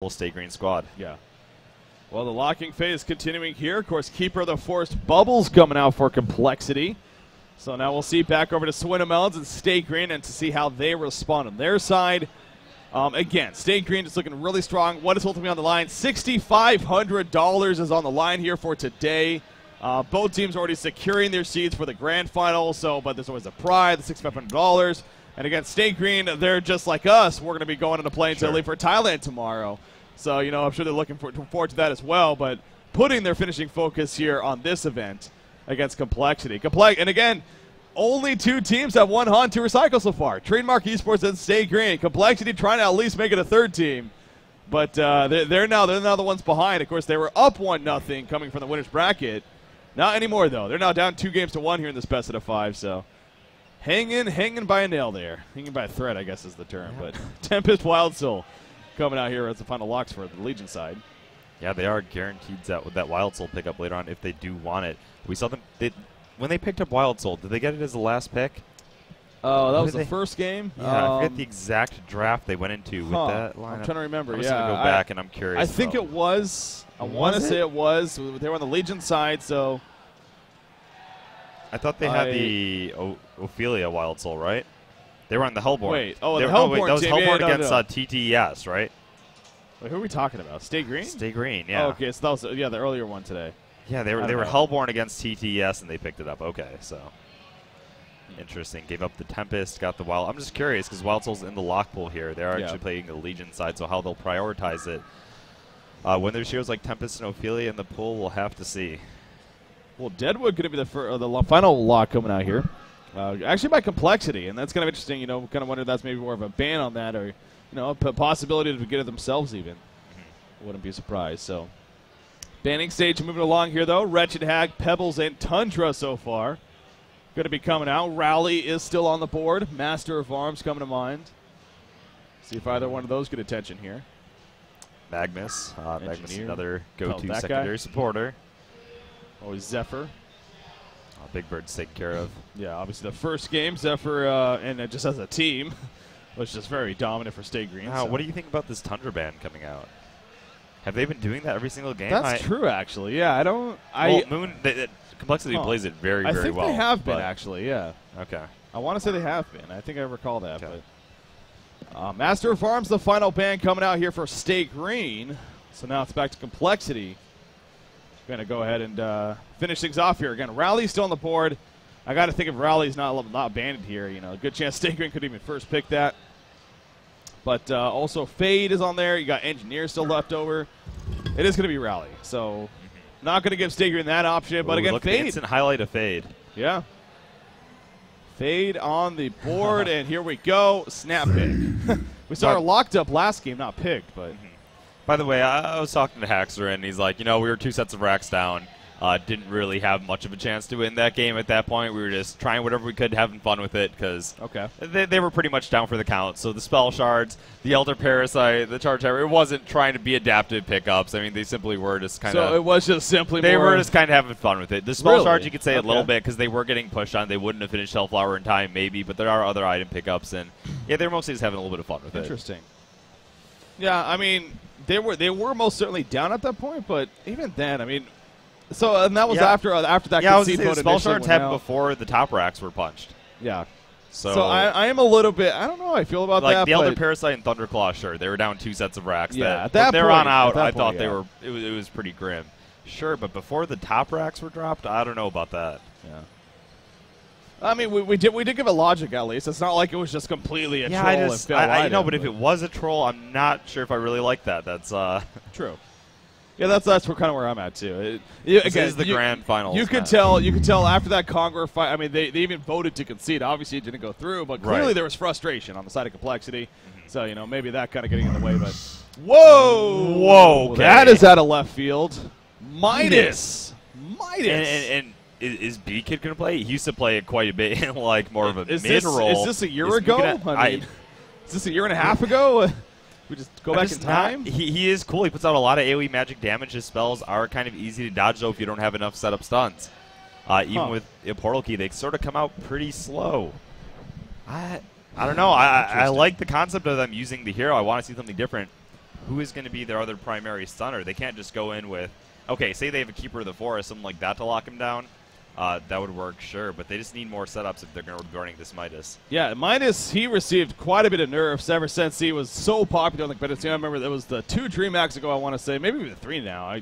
Full Stay Green squad. Yeah. Well, the locking phase continuing here. Of course, Keeper of the Forest Bubbles coming out for Complexity. So now we'll see back over to Swinamelons and Stay Green and to see how they respond on their side. Again, Stay Green is looking really strong. What is ultimately on the line? $6,500 is on the line here for today. Both teams already securing their seeds for the grand final. but there's always a pride, the $6,500. And again, Stay Green, they're just like us. We're going to be going on a plane to leave for Thailand tomorrow. So, I'm sure they're looking forward to that as well. But putting their finishing focus here on this event against Complexity. And again, only two teams have won HoN to recycle so far. Trademark Esports and Stay Green. Complexity trying to at least make it a third team. But they're now the ones behind. Of course, they were up 1-0 coming from the winner's bracket. Not anymore, though. They're now down 2-1 here in this best of 5. So hanging by a nail there. Hanging by a thread, I guess is the term. But Tempest Wild Soul coming out here as the final locks for the Legion side. Yeah, they are guaranteed that Wild Soul pickup later on if they do want it. We saw them when they picked up Wild Soul. Did they get it as the last pick? Oh, that was the first game? Yeah, I forget the exact draft they went into with that lineup. I'm trying to remember. I'm just going to go back, and I'm curious. I think it was. I want to say it was. They were on the Legion side, so. I thought they had the Ophelia Wild Soul, right? They were on the Hellborn. Wait, the Hellborn that was team. Hellborn against TTES, right? Wait, who are we talking about? Stay Green? Stay Green, yeah. Oh, okay, so that was the earlier one today. Yeah, they were Hellborn against TTES, and they picked it up. Okay, so interesting. Gave up the Tempest, got the Wild. I'm just curious because Wild Soul's in the lock pool here. They're actually playing the Legion side, so how they'll prioritize it. When there's heroes like Tempest and Ophelia in the pool, we'll have to see. Well, Deadwood going to be the final lock coming out here. Actually by Complexity, and that's kind of interesting. Kind of wonder if that's maybe more of a ban on that, or a possibility to get it themselves even. Wouldn't be surprised. So, banning stage moving along here though. Wretched Hag, Pebbles, and Tundra so far going to be coming out. Rally is still on the board. Master of Arms coming to mind. See if either one of those get attention here. Magnus, another go-to secondary supporter. Always Zephyr. Big Bird's taken care of. Yeah, obviously the first game, Zephyr, and just as a team, was just very dominant for Stay Green. Now, what do you think about this Tundra ban coming out? Have they been doing that every single game? That's true, actually. Yeah, Moon, Complexity plays it very, very well. I think they have been, actually, yeah. Okay. I want to say they have been. I think I recall that. Okay. But Master of Arms, the final ban coming out here for Stay Green. So now it's back to Complexity. Going to go ahead and finish things off here. Again, Rally's still on the board. I got to think if Rally's not banned here, good chance Stay Green could even first pick that. But also Fade is on there. You got Engineer still left over. It is going to be Rally. So not going to give Stay Green that option. But again, look Fade. At the instant highlight of Fade. Yeah. Fade on the board, and here we go. Snap pick. We saw her locked up last game, not picked, but. By the way, I was talking to Haxer, and he's like, we were 2 sets of racks down. Didn't really have much of a chance to win that game at that point. We were just trying whatever we could, having fun with it, because they were pretty much down for the count. So the Spell Shards, the Elder Parasite, the Charge Tower, it wasn't trying to be adaptive pickups. I mean, they simply were just kind of... So it was just simply They were just kind of having fun with it. The Spell Shards, you could say a little bit, because they were getting pushed on. They wouldn't have finished Hellflower in time, maybe, but there are other item pickups, and yeah, they were mostly just having a little bit of fun with it. Interesting. Yeah, I mean... They were most certainly down at that point, but even then, I mean, and that was after that. Yeah, the Spell Shards happened before the top racks were punched. Yeah. So I am a little bit. I don't know how I feel about that. Like the Elder Parasite and Thunderclaw, sure, they were down 2 sets of racks. Yeah, at that point, on out, I thought they were. It was pretty grim. Sure, but before the top racks were dropped, I don't know about that. Yeah. I mean, we did give it logic at least. It's not like it was just completely a troll. I know, but if it was a troll, I'm not sure if I really like that. That's true. Yeah, that's kind of where I'm at too. This is the grand finals. You could tell after that Conqueror fight. I mean, they even voted to concede. Obviously, it didn't go through, but clearly there was frustration on the side of Complexity. So maybe that kind of getting in the way. But whoa, okay. That is out of left field. Midas. And is B-Kid going to play? He used to play it quite a bit in more of a mid-roll. Is this a year ago? Is this a year and a half ago? We just go back in time? He is cool. He puts out a lot of AoE magic damage. His spells are kind of easy to dodge, though, if you don't have enough setup stuns. Even with a Portal Key, they sort of come out pretty slow. I don't know. I like the concept of them using the hero. I want to see something different. who is going to be their other primary stunner? They can't just go in with, okay, say they have a Keeper of the Forest, something like that to lock him down. That would work, sure, but they just need more setups if they're going to be running this Midas. Yeah, Midas, he received quite a bit of nerfs ever since he was so popular on the competitive scene. I remember there was the 2 DreamHacks ago, I want to say, maybe even 3 now.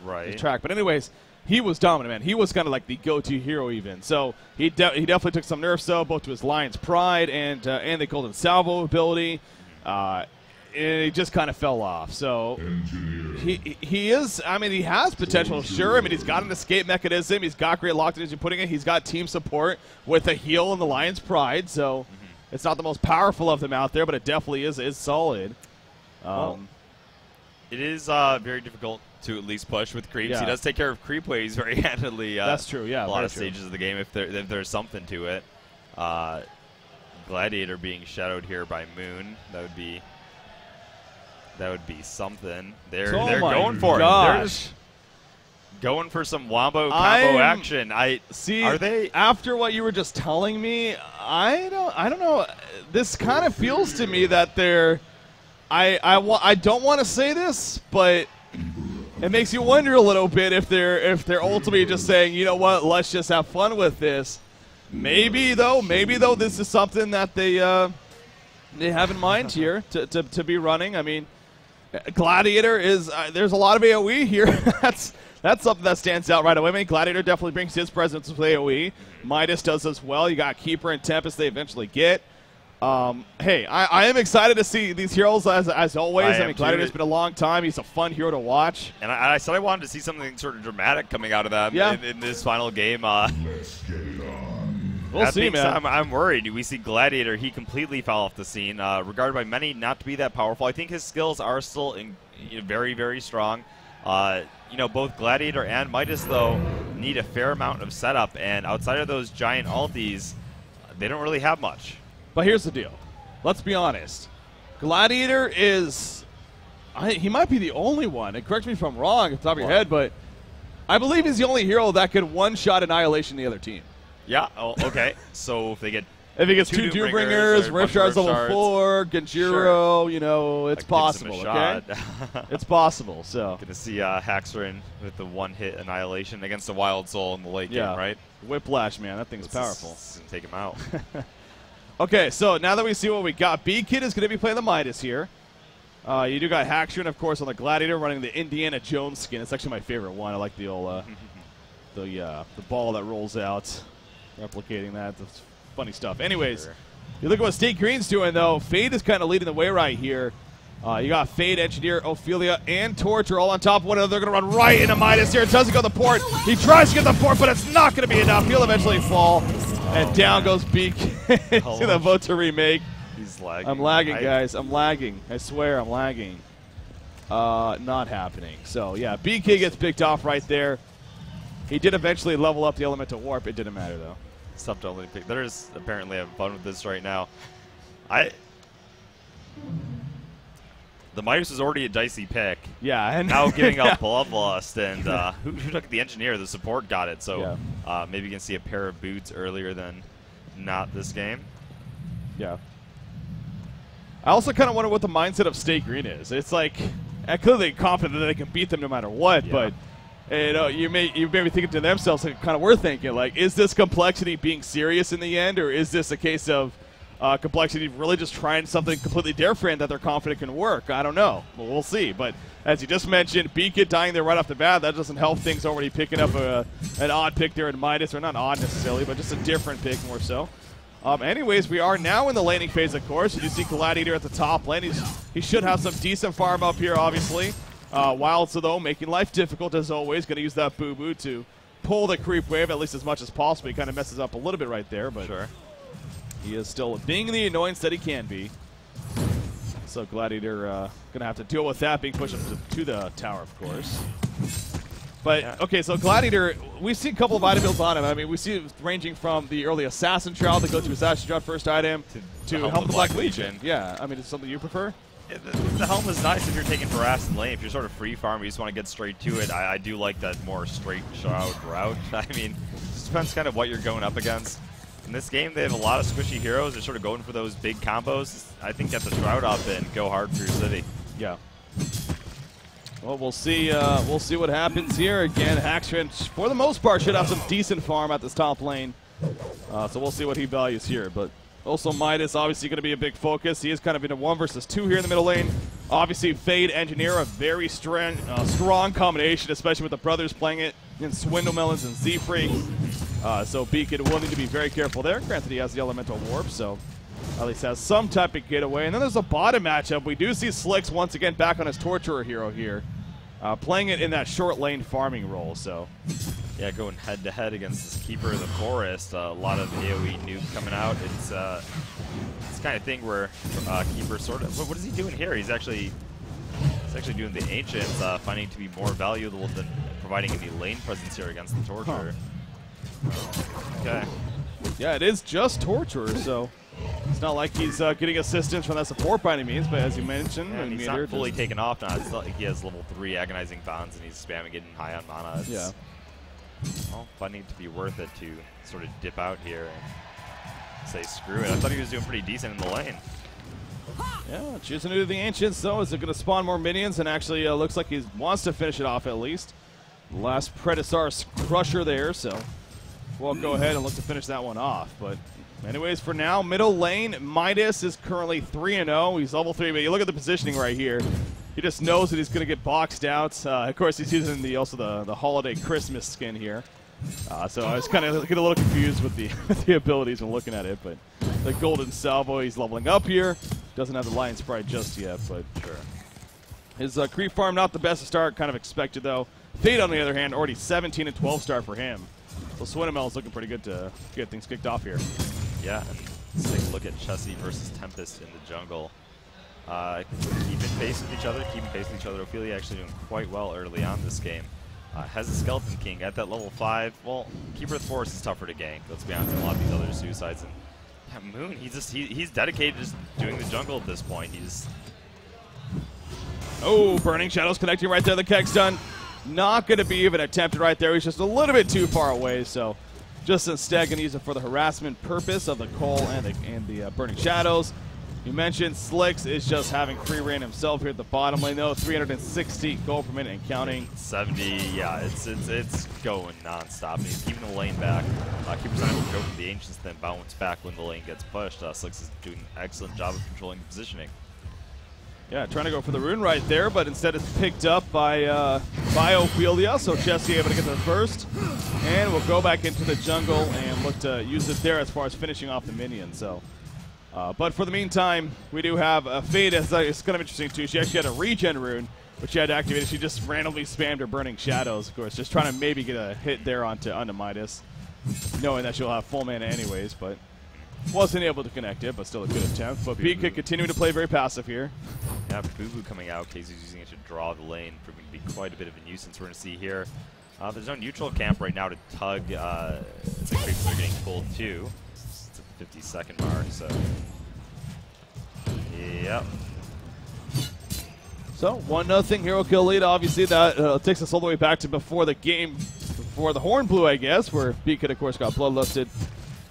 Right. Track. But anyways, he was dominant, man. He was kind of like the go-to hero even. So he definitely took some nerfs, though, both to his Lion's Pride and they called it Salvo ability. And he just kind of fell off. So he is, I mean, he has potential, sure. I mean, he's got an escape mechanism. He's got great lockdown as you're putting it. He's got team support with a heal and the Lion's Pride. So it's not the most powerful of them out there, but it definitely is solid. Well, it is very difficult to at least push with creeps. He does take care of creep waves very handily. That's true, yeah. A lot of stages of the game if there's something to it. Gladiator being shadowed here by Moon, that would be something. They're going for it. They're just going for some wombo combo action. Are they? After what you were just telling me, I don't know. This kind of feels to me that they're. I don't want to say this, but it makes you wonder a little bit if they're ultimately just saying, you know what, let's just have fun with this. Maybe though, this is something that they have in mind here to be running. I mean, Gladiator is there's a lot of AoE here. That's something that stands out right away. I mean, Gladiator definitely brings his presence with AoE. Midas does as well. You got Keeper and Tempest they eventually get. Hey, I am excited to see these heroes as always. I mean, Gladiator's been a long time. He's a fun hero to watch. And I said I wanted to see something sort of dramatic coming out of them in this final game. We'll see, man. I'm worried. We see Gladiator. He completely fell off the scene. Regarded by many not to be that powerful. I think his skills are still very, very strong. Both Gladiator and Midas, though, need a fair amount of setup. And outside of those giant ultis, they don't really have much. But here's the deal. Let's be honest. Gladiator is... he might be the only one. And correct me if I'm wrong off the top of your head, but I believe he's the only hero that can one-shot Annihilation the other team. Yeah. Oh, okay. So if they get... If he gets 2 Doombringers, Rift Shards level 4, Genjiro, it's possible, okay? It's possible, so. Going to see Haxrin with the one-hit Annihilation against the Wild Soul in the late game, right? Whiplash, man. That thing's powerful. It's going to take him out. Okay, so now that we see what we got, B-Kid is going to be playing the Midas here. You do got Haxrin, of course, on the Gladiator, running the Indiana Jones skin. It's actually my favorite one. I like the old, the ball that rolls out, replicating that. That's funny stuff. Anyways, you look at what State Green's doing, though. Fade is kind of leading the way right here. You got Fade, Engineer, Ophelia, and Torch are all on top of one another. They're going to run right into Midas here. It doesn't go to the port. He tries to get the port, but it's not going to be enough. He'll eventually fall. And down goes Beak. See the vote to remake. He's lagging. I'm lagging, guys. I'm lagging. I swear I'm lagging. Not happening. So, yeah, BK gets picked off right there. He did eventually level up the Elemental Warp. It didn't matter, though. Stuff to only pick. They're just apparently having fun with this right now. The Midas was already a dicey pick. Yeah. And now giving up Bloodlust. And who took the Engineer? The support got it. So maybe you can see a pair of boots earlier than not this game. Yeah. I also kind of wonder what the mindset of State Green is. It's like, clearly confident that they can beat them no matter what, but you may be thinking to themselves, like kind of we're thinking, like, is this Complexity being serious in the end, or is this a case of Complexity really just trying something completely different that they're confident can work? I don't know. Well, we'll see. But as you just mentioned, B-Kid dying there right off the bat, that doesn't help things already picking up an odd pick there in Midas, or not odd necessarily, but just a different pick more so. Anyways, we are now in the laning phase, of course. You see Gladiator at the top lane. He should have some decent farm up here, obviously. Wilds, though, making life difficult as always. Going to use that boo-boo to pull the creep wave at least as much as possible. He kind of messes up a little bit right there, but he is still being the annoyance that he can be. So Gladiator going to have to deal with that, being pushed up to the tower, of course. But, okay, so Gladiator, we've seen a couple of item builds on him. I mean, we see it ranging from the early Assassin Shroud that goes to Assassin Shroud first item to Helm of the Black Legion. Yeah, I mean, is it something you prefer? Yeah, the Helm is nice if you're taking harass and lane. If you're sort of free farm, you just want to get straight to it. I do like that more straight Shroud route. I mean, it just depends kind of what you're going up against. In this game, they have a lot of squishy heroes. They're sort of going for those big combos. I think get the Shroud up and go hard for your city. Yeah. Well, we'll see what happens here. Again, Haxtran, for the most part, should have some decent farm at this top lane. So we'll see what he values here. But also Midas, obviously going to be a big focus. He is kind of in a 1 versus 2 here in the middle lane. Obviously, Fade, Engineer, a very strong combination, especially with the brothers playing it in Swindlemelons and Z-Freak. So Beacon will need to be very careful there. Granted, he has the Elemental Warp, so at least has some type of getaway. And then there's a bottom matchup. We do see Slicks once again back on his Torturer hero here, playing it in that short lane farming role. So yeah, going head-to-head against this Keeper of the Forest. A lot of AoE nuke coming out. It's this kind of thing where Keeper sort of... What is he doing here? He's actually doing the Ancients, finding it to be more valuable than providing any lane presence here against the Torturer. Okay. Yeah, it is just Torturer, so it's not like he's getting assistance from that support by any means, but as you mentioned, yeah, he's not fully taken off now. It's not like he has level 3 Agonizing Bonds and he's spamming getting high on mana. It's, yeah. Well, finding it to be worth it to sort of dip out here and say screw it. I thought he was doing pretty decent in the lane. Yeah, choosing to do the Ancients, though. Is it going to spawn more minions? And actually looks like he wants to finish it off at least. Last Predasaurus Crusher there, so we'll go ahead and look to finish that one off. But anyways, for now, middle lane, Midas is currently 3-0. He's level 3, but you look at the positioning right here. He just knows that he's going to get boxed out. Of course, he's using the holiday Christmas skin here. So I was kind of getting a little confused with the abilities when looking at it. But the Golden Salvo, he's leveling up here. Doesn't have the Lion Sprite just yet, but sure. His creep farm, not the best to start, kind of expected though. Fade, on the other hand, already 17 and 12 star for him. So Swindlemel is looking pretty good to get things kicked off here. Yeah, and let's take a look at Chessie versus Tempest in the jungle. Keeping pace with each other. Ophelia actually doing quite well early on this game. Has a Skeleton King at that level 5. Well, Keeper of the Forest is tougher to gank. Let's be honest, a lot of these other suicides. And yeah, Moon, he's dedicated to just doing the jungle at this point. Oh, Burning Shadows connecting right there. The keg's done. Not going to be even attempted right there. He's just a little bit too far away. So just instead going to use it for the harassment purpose of the coL and the Burning Shadows. You mentioned Slicks is just having free reign himself here at the bottom lane, though. 360 gold per minute and counting. 70, yeah, it's going nonstop. And he's keeping the lane back. Keeper's not able to go for the Ancients, then bounce back when the lane gets pushed. Slicks is doing an excellent job of controlling the positioning. Yeah, trying to go for the rune right there, but instead it's picked up by Ophelia, so Chessie able to get there first. And we'll go back into the jungle and look to use it there as far as finishing off the minion. So. But for the meantime, we do have Fade. It's kind of interesting, too. She actually had a regen rune, which she had to activate. She just randomly spammed her Burning Shadows, of course, just trying to maybe get a hit there onto Midas, knowing that she'll have full mana anyways, but wasn't able to connect it, but still a good attempt. But Beak could continue to play very passive here. Yeah, Boo Boo coming out. Casey's using it to draw the lane, proving to be quite a bit of a nuisance. We're going to see here. There's no neutral camp right now to tug. The creeps are getting pulled, too. 50-second mark, so yep. So 1-0 hero kill lead. Obviously, that takes us all the way back to before the game, before the horn blew, I guess, where Beacon, of course, got bloodlusted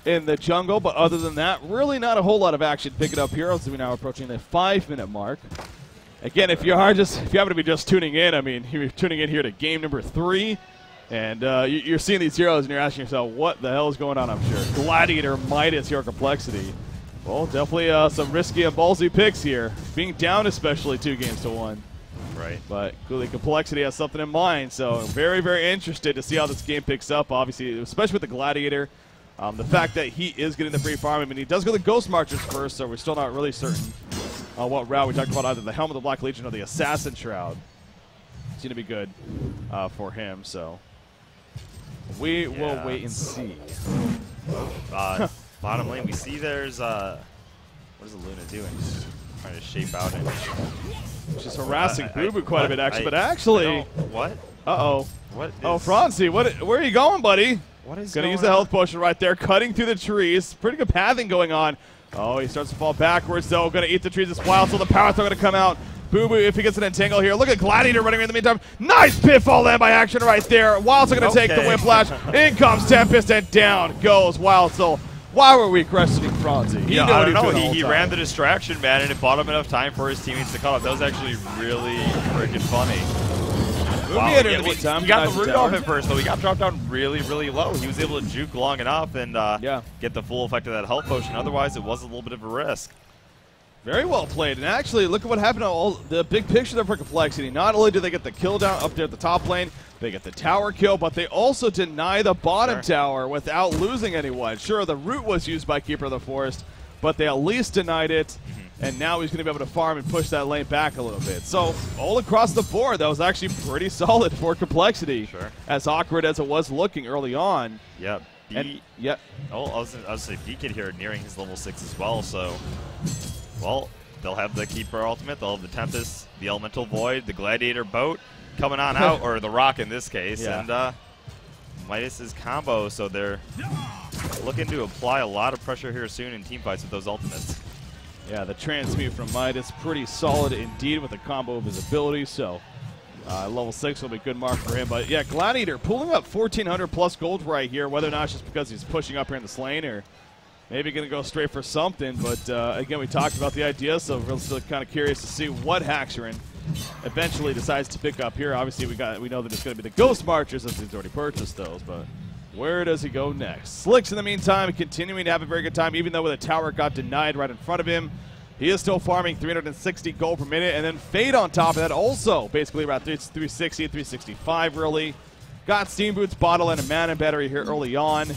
in the jungle. But other than that, really not a whole lot of action picking up here. As we're now approaching the 5-minute mark. Again, if you happen to be just tuning in, I mean, you're tuning in here to game number 3. And you're seeing these heroes, and you're asking yourself, what the hell is going on, I'm sure. Gladiator, Midas, Hero Complexity. Well, definitely some risky and ballsy picks here. Being down especially 2-1. Right. But clearly Complexity has something in mind, so very, very interested to see how this game picks up, obviously, especially with the Gladiator. The fact that he is getting the free farm. I mean, he does go the Ghost Marchers first, so we're still not really certain what route. We talked about either the Helm of the Black Legion or the Assassin Shroud. It's going to be good for him, so... We will wait and see. Bottom lane, we see there's what is Luna doing? Just trying to shape out and she's harassing Boo Boo quite a bit, actually. But actually, what? What? Oh, Franzi, where are you going, buddy? What is gonna use the health potion right there, cutting through the trees. Pretty good pathing going on. Oh, he starts to fall backwards though. Gonna eat the trees as wild, so the power's not gonna come out. Boo Boo, if he gets an entangle here. Look at Gladiator running in the meantime. Nice pitfall land by action right there. Wild's going to take the whiplash. In comes Tempest, and down goes Wild Soul. Why were we questioning Franzi? Yeah, I don't know. He ran the distraction, man, and it bought him enough time for his teammates to cut off. That was actually really freaking funny. Wow, he got the root off at first, though. He got dropped down really, really low. He was able to juke long enough and get the full effect of that health potion. Otherwise, it was a little bit of a risk. Very well played. And actually, look at what happened on the big picture there for Complexity. Not only do they get the kill down up there at the top lane, they get the tower kill, but they also deny the bottom tower without losing anyone. Sure, the root was used by Keeper of the Forest, but they at least denied it. And now he's going to be able to farm and push that lane back a little bit. So all across the board, that was actually pretty solid for Complexity. Sure. As awkward as it was looking early on. Yeah. Yeah. Oh, I was going to say B-Kid here nearing his level 6 as well, so... Well, they'll have the Keeper ultimate, they'll have the Tempest, the Elemental Void, the Gladiator boat coming on out, or the Rock in this case, and Midas's combo, so they're looking to apply a lot of pressure here soon in teamfights with those ultimates. Yeah, the transmute from Midas, pretty solid indeed with a combo of his ability, so level 6 will be a good mark for him. But yeah, Gladiator pulling up 1,400 plus gold right here, whether or not it's just because he's pushing up here in this lane or maybe going to go straight for something, but again, we talked about the idea, so we're still kind of curious to see what Haxerin eventually decides to pick up here. Obviously, we know that it's going to be the Ghost Marchers since he's already purchased those, but where does he go next? Slicks, in the meantime, continuing to have a very good time, even though the tower got denied right in front of him. He is still farming 360 gold per minute, and then Fade on top of that also, basically around 360, 365 really. Got Steam Boots, Bottle, and a Mana Battery here early on.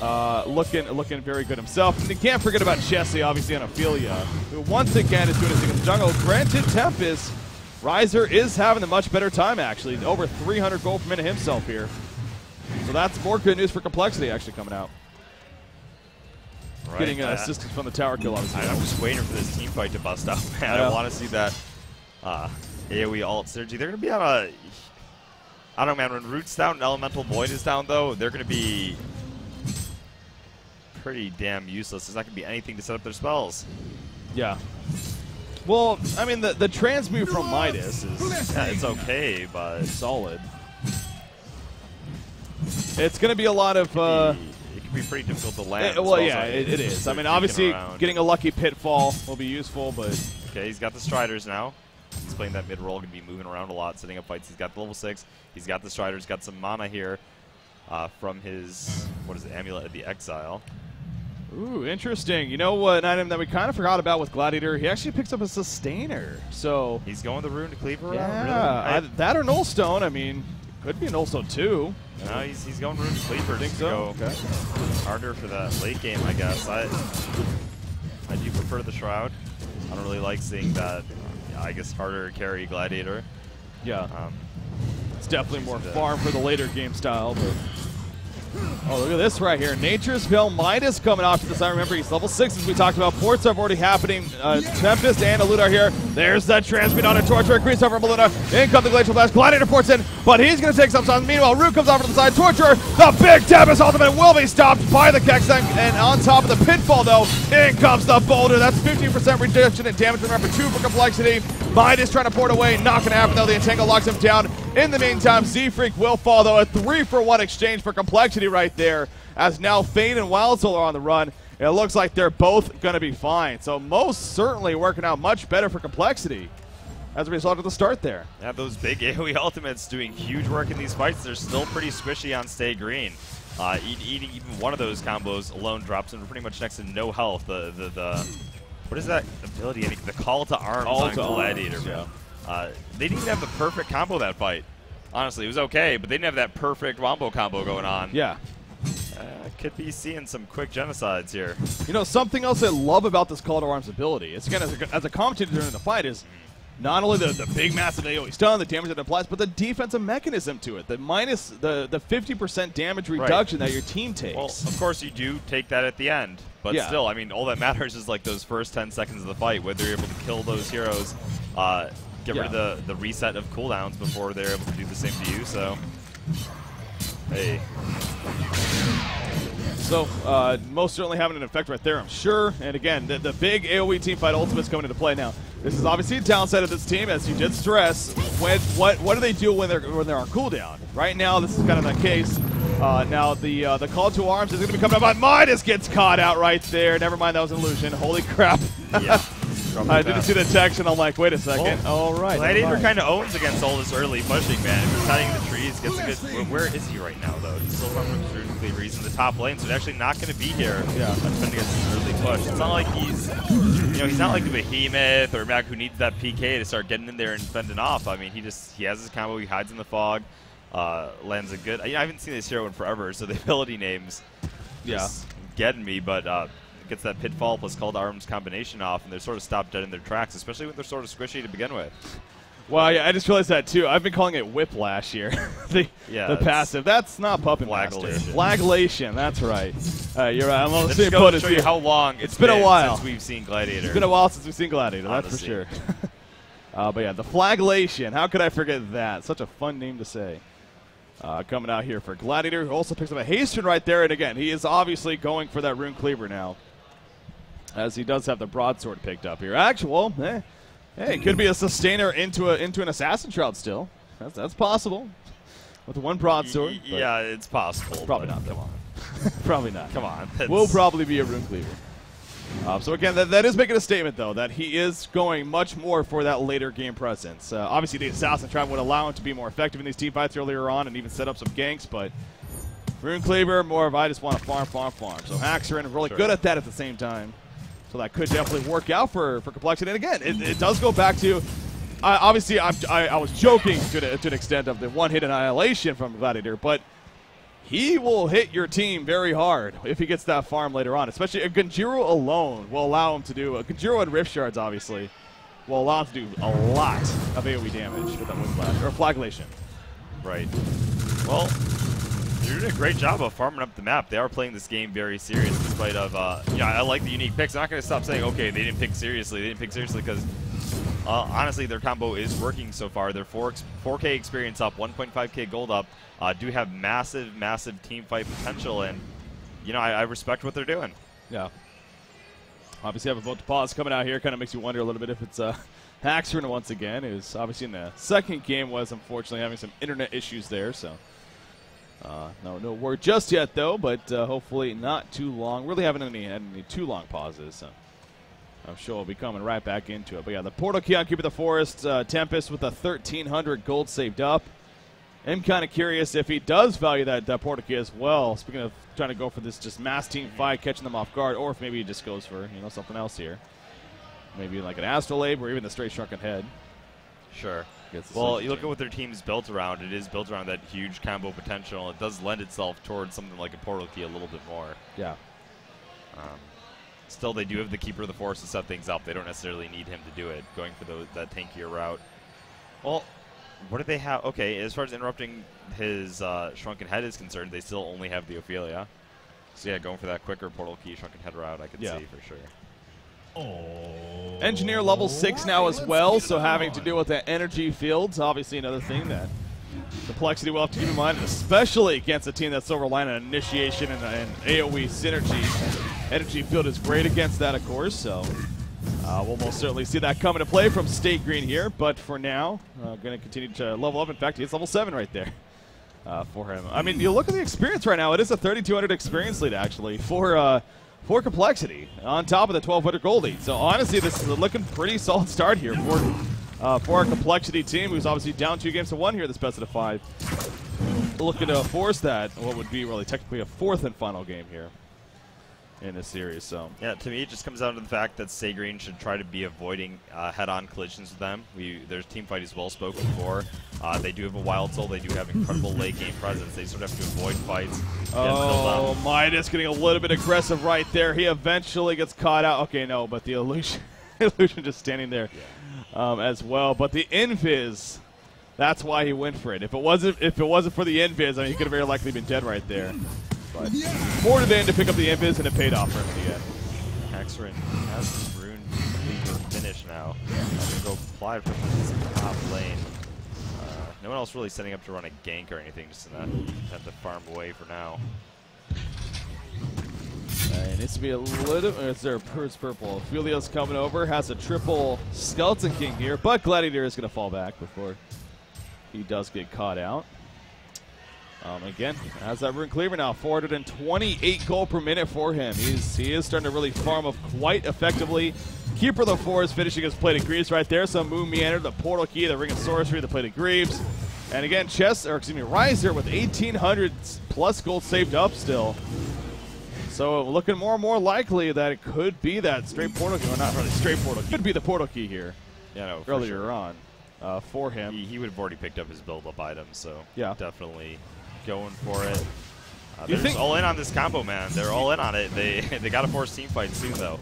Looking very good himself. And you can't forget about Jesse, obviously, on Ophelia, who once again is doing his thing in the jungle. Granted, Tempest, Riser is having a much better time, actually. Over 300 gold per minute himself here. So that's more good news for Complexity actually coming out. Right, getting assistance from the tower kill, obviously. I'm just waiting for this team fight to bust out, man. I want to see that AoE ult synergy. They're going to be on a... I don't know, man. When Root's down and Elemental Void is down, though, they're going to be pretty damn useless. There's not going to be anything to set up their spells. Yeah. Well, I mean, the transmute from Midas is... Yeah, it's okay, but... solid. It's going to be a lot of... it can be pretty difficult to land. Well, yeah, it is. I mean, obviously, getting a lucky pitfall will be useful, but... Okay, he's got the Striders now. He's playing that mid role, going to be moving around a lot, setting up fights. He's got the level 6. He's got the Striders, got some mana here from his, what is it, Amulet of the Exile. Ooh, interesting. You know what, an item that we kind of forgot about with Gladiator, he actually picks up a Sustainer. So he's going the Rune to Cleaver around? Yeah, really? That or Nullstone. I mean, could be a Nullstone too. No, he's going Rune to Cleaver. I think so. Go harder for that late game, I guess. I do prefer the Shroud. I don't really like seeing that, I guess, harder carry Gladiator. Yeah. It's definitely more farm for the later game style, but... Oh, look at this right here. Nature's Veil Midas coming off to this. I remember he's level 6 as we talked about. Ports are already happening. Tempest and Aluna here. There's that transmute on a Torture. Increase over Aluna. In comes the Glacial Blast. Gladiator ports in, but he's going to take some time. Meanwhile, Root comes over to the side. Torture. The big Tempest ultimate will be stopped by the Kex. And on top of the pitfall, though, in comes the Boulder. That's 15% reduction in damage from number 2 for Complexity. Midas trying to port away. Not going to happen, though. The Entangle locks him down. In the meantime, Z-Freak will fall, though. A 3-for-1 exchange for Complexity right there, as now Fade and Wild Soul are on the run. It looks like they're both going to be fine. So most certainly working out much better for Complexity as a result of the start there. Yeah, those big AoE ultimates doing huge work in these fights. They're still pretty squishy on Stay Green. Eating even one of those combos alone drops him pretty much next to no health. What is that ability? The Call to Arms on Gladiator. Yeah. They didn't even have the perfect combo that fight. Honestly, it was okay, but they didn't have that perfect wombo combo going on. Yeah. Could be seeing some quick genocides here. You know, something else I love about this Call to Arms ability, it's again, as a commentator during the fight, is not only the big massive AoE stun, the damage that it applies, but the defensive mechanism to it. The 50% damage reduction that your team takes. Well, of course you do take that at the end, but still, I mean, all that matters is like those first 10 seconds of the fight, whether you're able to kill those heroes, get rid of the reset of cooldowns before they're able to do the same to you, so... Hey. So, most certainly having an effect right there, I'm sure. And again, the big AoE teamfight ultimate's coming into play now. This is obviously a downside of this team, as you did stress. What do they do when they're on cooldown? Right now, this is kind of the case. Now the call to arms is going to be coming up on Midas, gets caught out right there. Never mind, that was an illusion. Holy crap. Yeah. I didn't see the text, and I'm like, wait a second. All right. Gladiator kind of owns against all this early pushing, man. If he's hiding in the trees, gets a good... Where is he right now, though? He's still from Rune Cleaver. He's in the top lane, so he's actually not going to be here. Yeah. Defending against this early push. It's not like he's... You know, he's not like the Behemoth or Mac who needs that PK to start getting in there and fending off. I mean, he has his combo. He hides in the fog. Lands a good... I haven't seen this hero in forever, so the ability names just getting me, but... gets that pitfall plus call to arms combination off, and they're sort of stopped dead in their tracks, especially when they're sort of squishy to begin with. Well, yeah, I just realized that too. I've been calling it whiplash here. the passive. That's not Puppet Master. Flagellation. That's right. You're right. I'm Let's just go show you how long it's been a while since we've seen Gladiator. It's been a while since we've seen Gladiator. That's for sure. But yeah, the Flagellation. How could I forget that? Such a fun name to say. Coming out here for Gladiator, who also picks up a hasten right there, and again, he is obviously going for that Rune Cleaver now, as he does have the broadsword picked up here. Actual, hey, it could be a sustainer into an assassin shroud still. That's possible with the one broadsword. Yeah, it's possible. Probably not. Come on. Probably not. Come on. Will probably be a Rune Cleaver. So again, that is making a statement though that he is going much more for that later game presence. Obviously, the assassin shroud would allow him to be more effective in these team fights earlier on and even set up some ganks, but Rune Cleaver more of I just want to farm. So Haxerin really good at that at the same time. So that could definitely work out for Complexity. And again, it does go back to, obviously I was joking to an extent of the one-hit annihilation from Gladiator, but he will hit your team very hard if he gets that farm later on, especially if Genjiro alone will allow him to do, Genjiro and Rift Shards obviously, will allow him to do a lot of AoE damage with that Whiplash, or Flagellation. Right. Well, they're doing a great job of farming up the map. They are playing this game very serious in spite of, I like the unique picks. I'm not going to stop saying, okay, they didn't pick seriously. They didn't pick seriously because, honestly, their combo is working so far. They're 4K experience up, 1.5K gold up, do have massive, massive team fight potential, and, I respect what they're doing. Yeah. Obviously, have a vote to pause coming out here. Kind of makes you wonder a little bit if it's Haxerin once again, who's obviously in the second game was unfortunately having some internet issues there, so... no word just yet, though, but hopefully not too long. Really haven't had any too long pauses, so I'm sure we'll be coming right back into it. But yeah, the Portal Key on Keeper of the Forest, Tempest with a 1,300 gold saved up. I'm kind of curious if he does value that Portal Key as well, speaking of trying to go for this just mass team fight, catching them off guard, or if maybe he just goes for, something else here. Maybe like an Astrolabe or even the straight Shrunken Head. Sure. Well, you look at what their team's built around. It is built around that huge combo potential. It does lend itself towards something like a Portal Key a little bit more. Yeah. Still, they do have the Keeper of the Forest to set things up. They don't necessarily need him to do it, going for that tankier route. Well, what do they have? Okay, as far as interrupting his Shrunken Head is concerned, they still only have the Ophelia. So yeah, going for that quicker Portal Key Shrunken Head route, I could see for sure. Engineer level 6 now as well, so having to deal with the energy fields, obviously another thing that Complexity will have to keep in mind, especially against a team that's so reliant on initiation and AoE synergy. Energy field is great against that, of course, so we'll most certainly see that come into play from State Green here, but for now, going to continue to level up. In fact, he's level 7 right there for him. I mean, you look at the experience right now, it is a 3,200 experience lead, actually, for Complexity, on top of the 1,200 gold lead. So honestly, this is a looking pretty solid start here for our Complexity team, who's obviously down 2-1 here this best of the 5. Looking to force that, what would be really technically a 4th and final game here in this series. So yeah, to me, it just comes down to the fact that Stay Green should try to be avoiding head-on collisions with them. Their team fight is well spoken for. They do have a Wild Soul. They do have incredible late game presence. They sort of have to avoid fights. Oh, Midas getting a little bit aggressive right there. He eventually gets caught out. Okay, no, but the illusion just standing there as well. But the Invis, that's why he went for it. If it wasn't for the Invis, I mean, he could have very likely been dead right there. But more than to pick up the Invis, and it paid off for him in the end. Haxerin has his Rune Cleaver finish now. I'm going to go fly from his top lane. No one else really setting up to run a gank or anything, just in that have to farm away for now. It needs to be a little. It's their purple. Ophelia's coming over, has a triple Skeleton King here, but Gladiator is going to fall back before he does get caught out. Again, has that Rune Cleaver now, 428 gold per minute for him. He is starting to really farm up quite effectively. Keeper of the Forest finishing his Plated Greaves right there. So Moon Meander, the Portal Key, the Ring of Sorcery, the Plated Greaves. And again, Riser with 1,800 plus gold saved up still. So looking more and more likely that it could be that straight Portal Key, or not really straight Portal Key, could be the Portal Key here. Yeah, no, earlier on for him. He would have already picked up his build-up items, so yeah, definitely going for it. They're just all in on this combo, man. They're all in on it. They got to force team fight soon, though.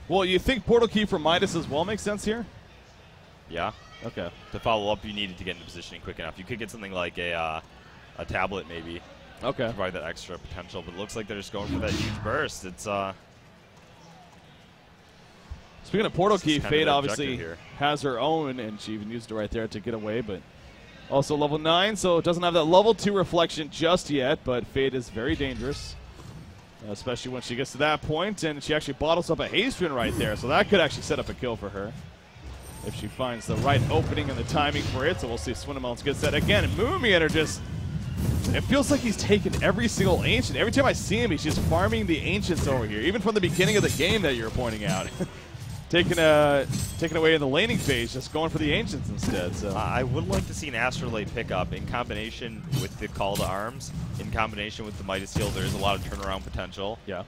Well, you think Portal Key for Midas as well makes sense here? Yeah. Okay. To follow up, you needed to get into positioning quick enough. You could get something like a tablet, maybe. Okay. To provide that extra potential, but it looks like they're just going for that huge burst. It's Speaking of Portal Key, Fade obviously has her own, and she even used it right there to get away, but also level 9, so it doesn't have that level 2 reflection just yet, but Fade is very dangerous, especially when she gets to that point, and she actually bottles up a Haste Rune right there, so that could actually set up a kill for her if she finds the right opening and the timing for it, so we'll see if Swindelmelons gets that again, and Moomianer just, it feels like he's taken every single Ancient. Every time I see him, he's just farming the Ancients over here, even from the beginning of the game that you're pointing out. Taken away in the laning phase, just going for the Ancients instead. So I would like to see an Astrolabe pickup in combination with the Call to Arms, in combination with the Midas Heal. There's a lot of turnaround potential. Yeah.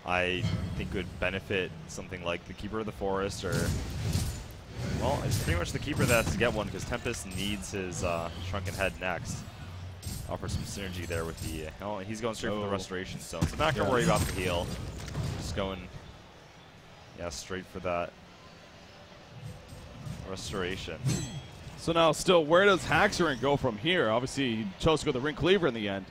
I think would benefit something like the Keeper of the Forest, or, well, it's pretty much the Keeper that has to get one, because Tempest needs his Shrunken Head next. Offer some synergy there with the, oh, he's going straight for the Restoration Stone, so not going to worry about the heal. Just going, yeah, straight for that Restoration. So now still, where does Haxorn go from here? Obviously, he chose to go the Ring Cleaver in the end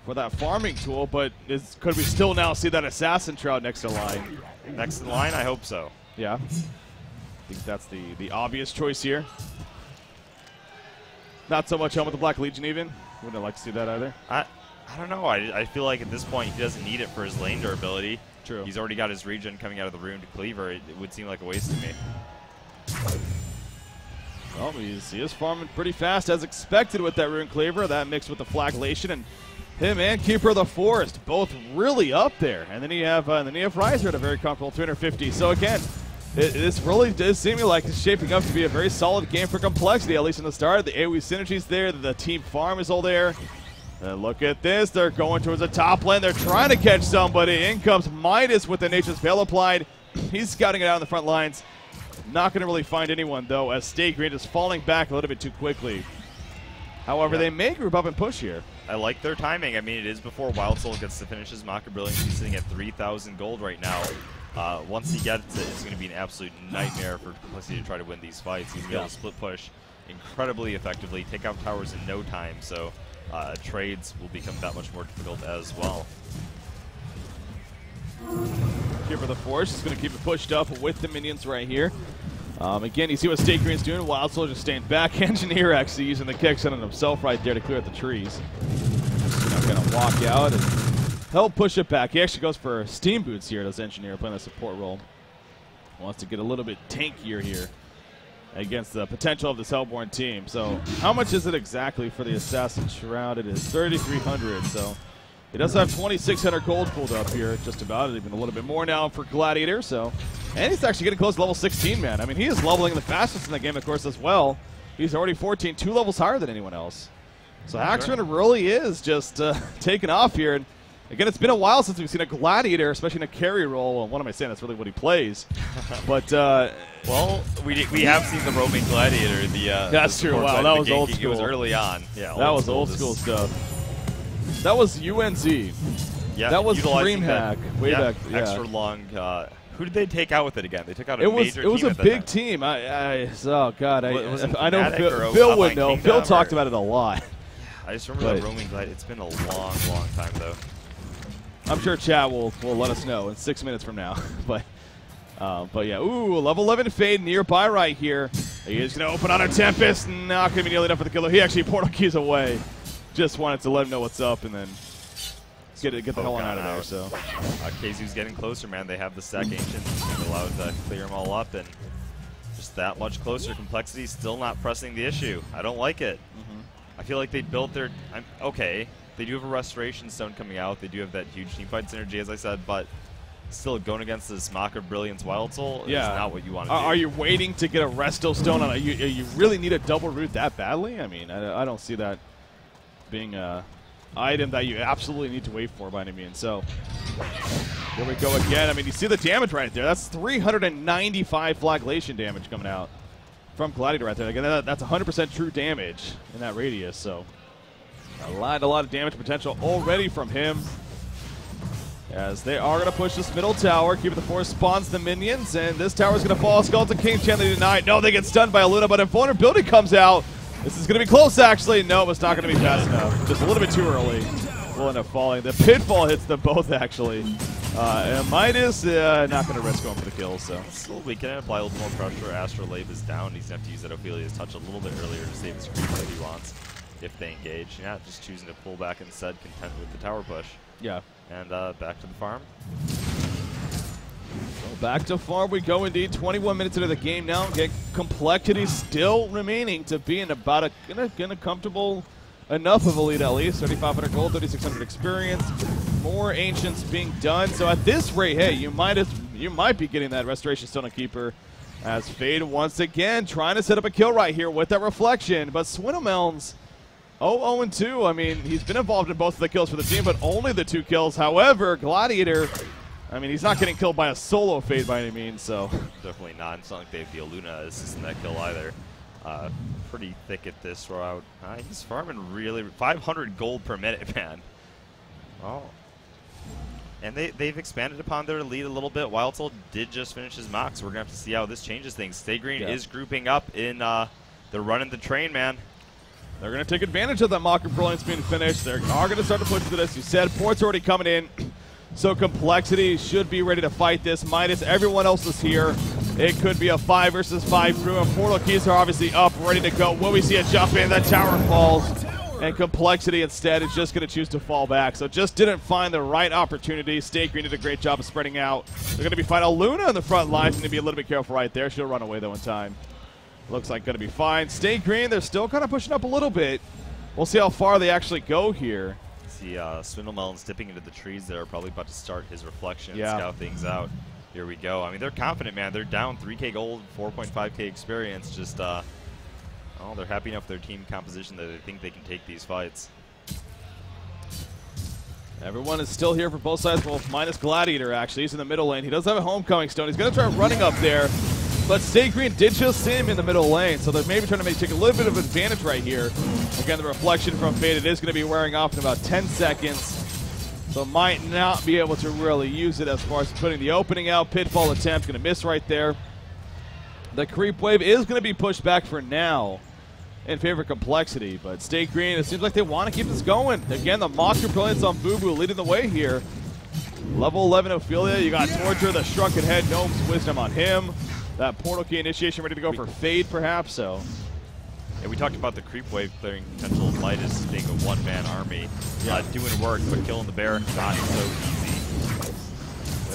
for that farming tool, but could we still now see that Assassin Shroud next in line? Next in line? I hope so. Yeah. I think that's the obvious choice here. Not so much HoN with the Black Legion even. Wouldn't like to see that either. I don't know. I feel like at this point he doesn't need it for his lane durability. True. He's already got his regen coming out of the Rune to Cleaver. It would seem like a waste to me. Well, he is farming pretty fast as expected with that Rune Cleaver. That mixed with the Flagellation, and him and Keeper of the Forest both really up there. And then you have Riser at a very comfortable 350. So again, this really does seem like it's shaping up to be a very solid game for Complexity, at least in the start. The AoE synergy's there, the team farm is all there. And look at this, they're going towards the top lane. They're trying to catch somebody. In comes Midas with the Nature's Veil applied. He's scouting it out on the front lines. Not going to really find anyone, though, as Stay Green is falling back a little bit too quickly. However, they may group up and push here. I like their timing. I mean, it is before Wild Soul gets to finish his Mocker Brilliance. He's sitting at 3,000 gold right now. Once he gets it, it's going to be an absolute nightmare for Complexity to try to win these fights. He's going to be able to split push incredibly effectively, take out towers in no time, so trades will become that much more difficult as well. Here for the Force is going to keep it pushed up with the minions right here. Again, you see what Stay Green's doing. Wild Soul just staying back. Engineer actually using the kick on himself right there to clear out the trees. Now going to walk out and help push it back. He actually goes for Steam Boots here, does Engineer, playing the support role. Wants to get a little bit tankier here against the potential of this Hellborn team. So how much is it exactly for the Assassin Shroud? It is 3,300, so he does have 2,600 gold pulled up here, just about, even a little bit more now for Gladiator. So, and he's actually getting close to level 16, man. I mean, he is leveling the fastest in the game, of course, as well. He's already 14, 2 levels higher than anyone else. So Haxorn really is just taking off here. And again, it's been a while since we've seen a Gladiator, especially in a carry role. Well, what am I saying? That's really what he plays. But well, we have seen the roaming Gladiator. That's true. Wow, that was old school. It was early on. Yeah, that was old school stuff. That was UNZ. Yeah, that was DreamHack way back. Yeah. Extra long. Who did they take out with it again? They took out a major team. It was a big team. Oh God, I know Phil would know. Phil talked about it a lot. I just remember that roaming glide. It's been a long, long time though. I'm sure chat will let us know in 6 minutes from now. But yeah, ooh, level 11 Fade nearby right here. He is going to open on a Tempest. Not going to be nearly enough for the killer. He actually portal keys away. Just wanted to let him know what's up and then get the hell on out of there. So KZU's getting closer, man. They have the stack Ancients allowed to clear them all up, and just that much closer. Complexity still not pressing the issue. I don't like it. I feel like they built their okay. They do have a restoration stone coming out. They do have that huge teamfight synergy, as I said, but still going against this Mock of Brilliance Wild Soul is not what you want to do. Are you waiting to get a resto stone on you really need a double root that badly? I mean, I don't see that being a item that you absolutely need to wait for by any means. So here we go again. I mean, you see the damage right there. That's 395 flagellation damage coming out from Gladiator right there. Again, that's 100% true damage in that radius. So a lot of damage potential already from him. As they are going to push this middle tower. Keeper of the Forest spawns the minions, and this tower is going to fall. Skeleton King Chandler denied. No, they get stunned by Luna, but invulnerability comes out. This is going to be close, actually. No, it's not going to be fast enough. Just a little bit too early. Will end up falling. The pitfall hits them both, actually. And Midas not going to risk going for the kill. So we can apply a little more pressure. Astrolabe is down. He's going to have to use that Ophelia's touch a little bit earlier to save his creep that he wants if they engage. Yeah, just choosing to pull back instead, content with the tower push. Yeah. And back to the farm. So back to farm we go indeed. 21 minutes into the game now. Get complexity still remaining to be in about a comfortable enough of a lead at least. 3,500 gold, 3,600 experience. More ancients being done. So at this rate, hey, you might be getting that restoration stone on Keeper. As Fade once again trying to set up a kill right here with that reflection, but Swinomelns 0-2. I mean, he's been involved in both of the kills for the team, but only the 2 kills. However, Gladiator, I mean, he's not getting killed by a solo Fade by any means, so. Definitely not. It's not like they have the Luna assisting that kill either. Pretty thick at this route. He's farming really 500 gold per minute, man. Well, and they've expanded upon their lead a little bit. Wild Soul did just finish his mock, so we're going to have to see how this changes things. Stay Green is grouping up in they're running the train, man. They're going to take advantage of that Mock of Brilliance being finished. They are going to start to push to this. You said Port's already coming in, so Complexity should be ready to fight this. Midas, everyone else is here. It could be a 5 versus 5 crew, and Portal keys are obviously up, ready to go. Will we see a jump in? That tower falls, and Complexity instead is just going to choose to fall back. So just didn't find the right opportunity. Stay Green did a great job of spreading out. They're going to be fighting Luna in the front lines. Going to be a little bit careful right there. She'll run away though in time. Looks like going to be fine. Stay Green, they're still kind of pushing up a little bit. We'll see how far they actually go here. See Swindlemelon's dipping into the trees there, probably about to start his reflection and scout things out. Here we go. I mean, they're confident, man. They're down 3K gold, 4.5K experience. Just, they're happy enough with their team composition that they think they can take these fights. Everyone is still here for both sides, well, minus Gladiator, actually. He's in the middle lane. He does have a homecoming stone. He's going to try running up there. But Stay Green did just see him in the middle lane, so they're maybe trying to take a little bit of advantage right here. Again, the reflection from Fade, it is going to be wearing off in about 10 seconds. So might not be able to really use it as far as putting the opening out. Pitfall attempt, going to miss right there. The creep wave is going to be pushed back for now in favor of Complexity, but Stay Green, it seems like they want to keep this going. Again, the Monster Brilliance on Boo Boo leading the way here. Level 11 Ophelia, you got Torture, the Shrunken Head, Gnome's Wisdom on him. That Portal Key initiation ready to go for Fade, perhaps, so. Yeah, we talked about the creep wave clearing potential of Midas being a one-man army. Doing work, but killing the bear, not so easy.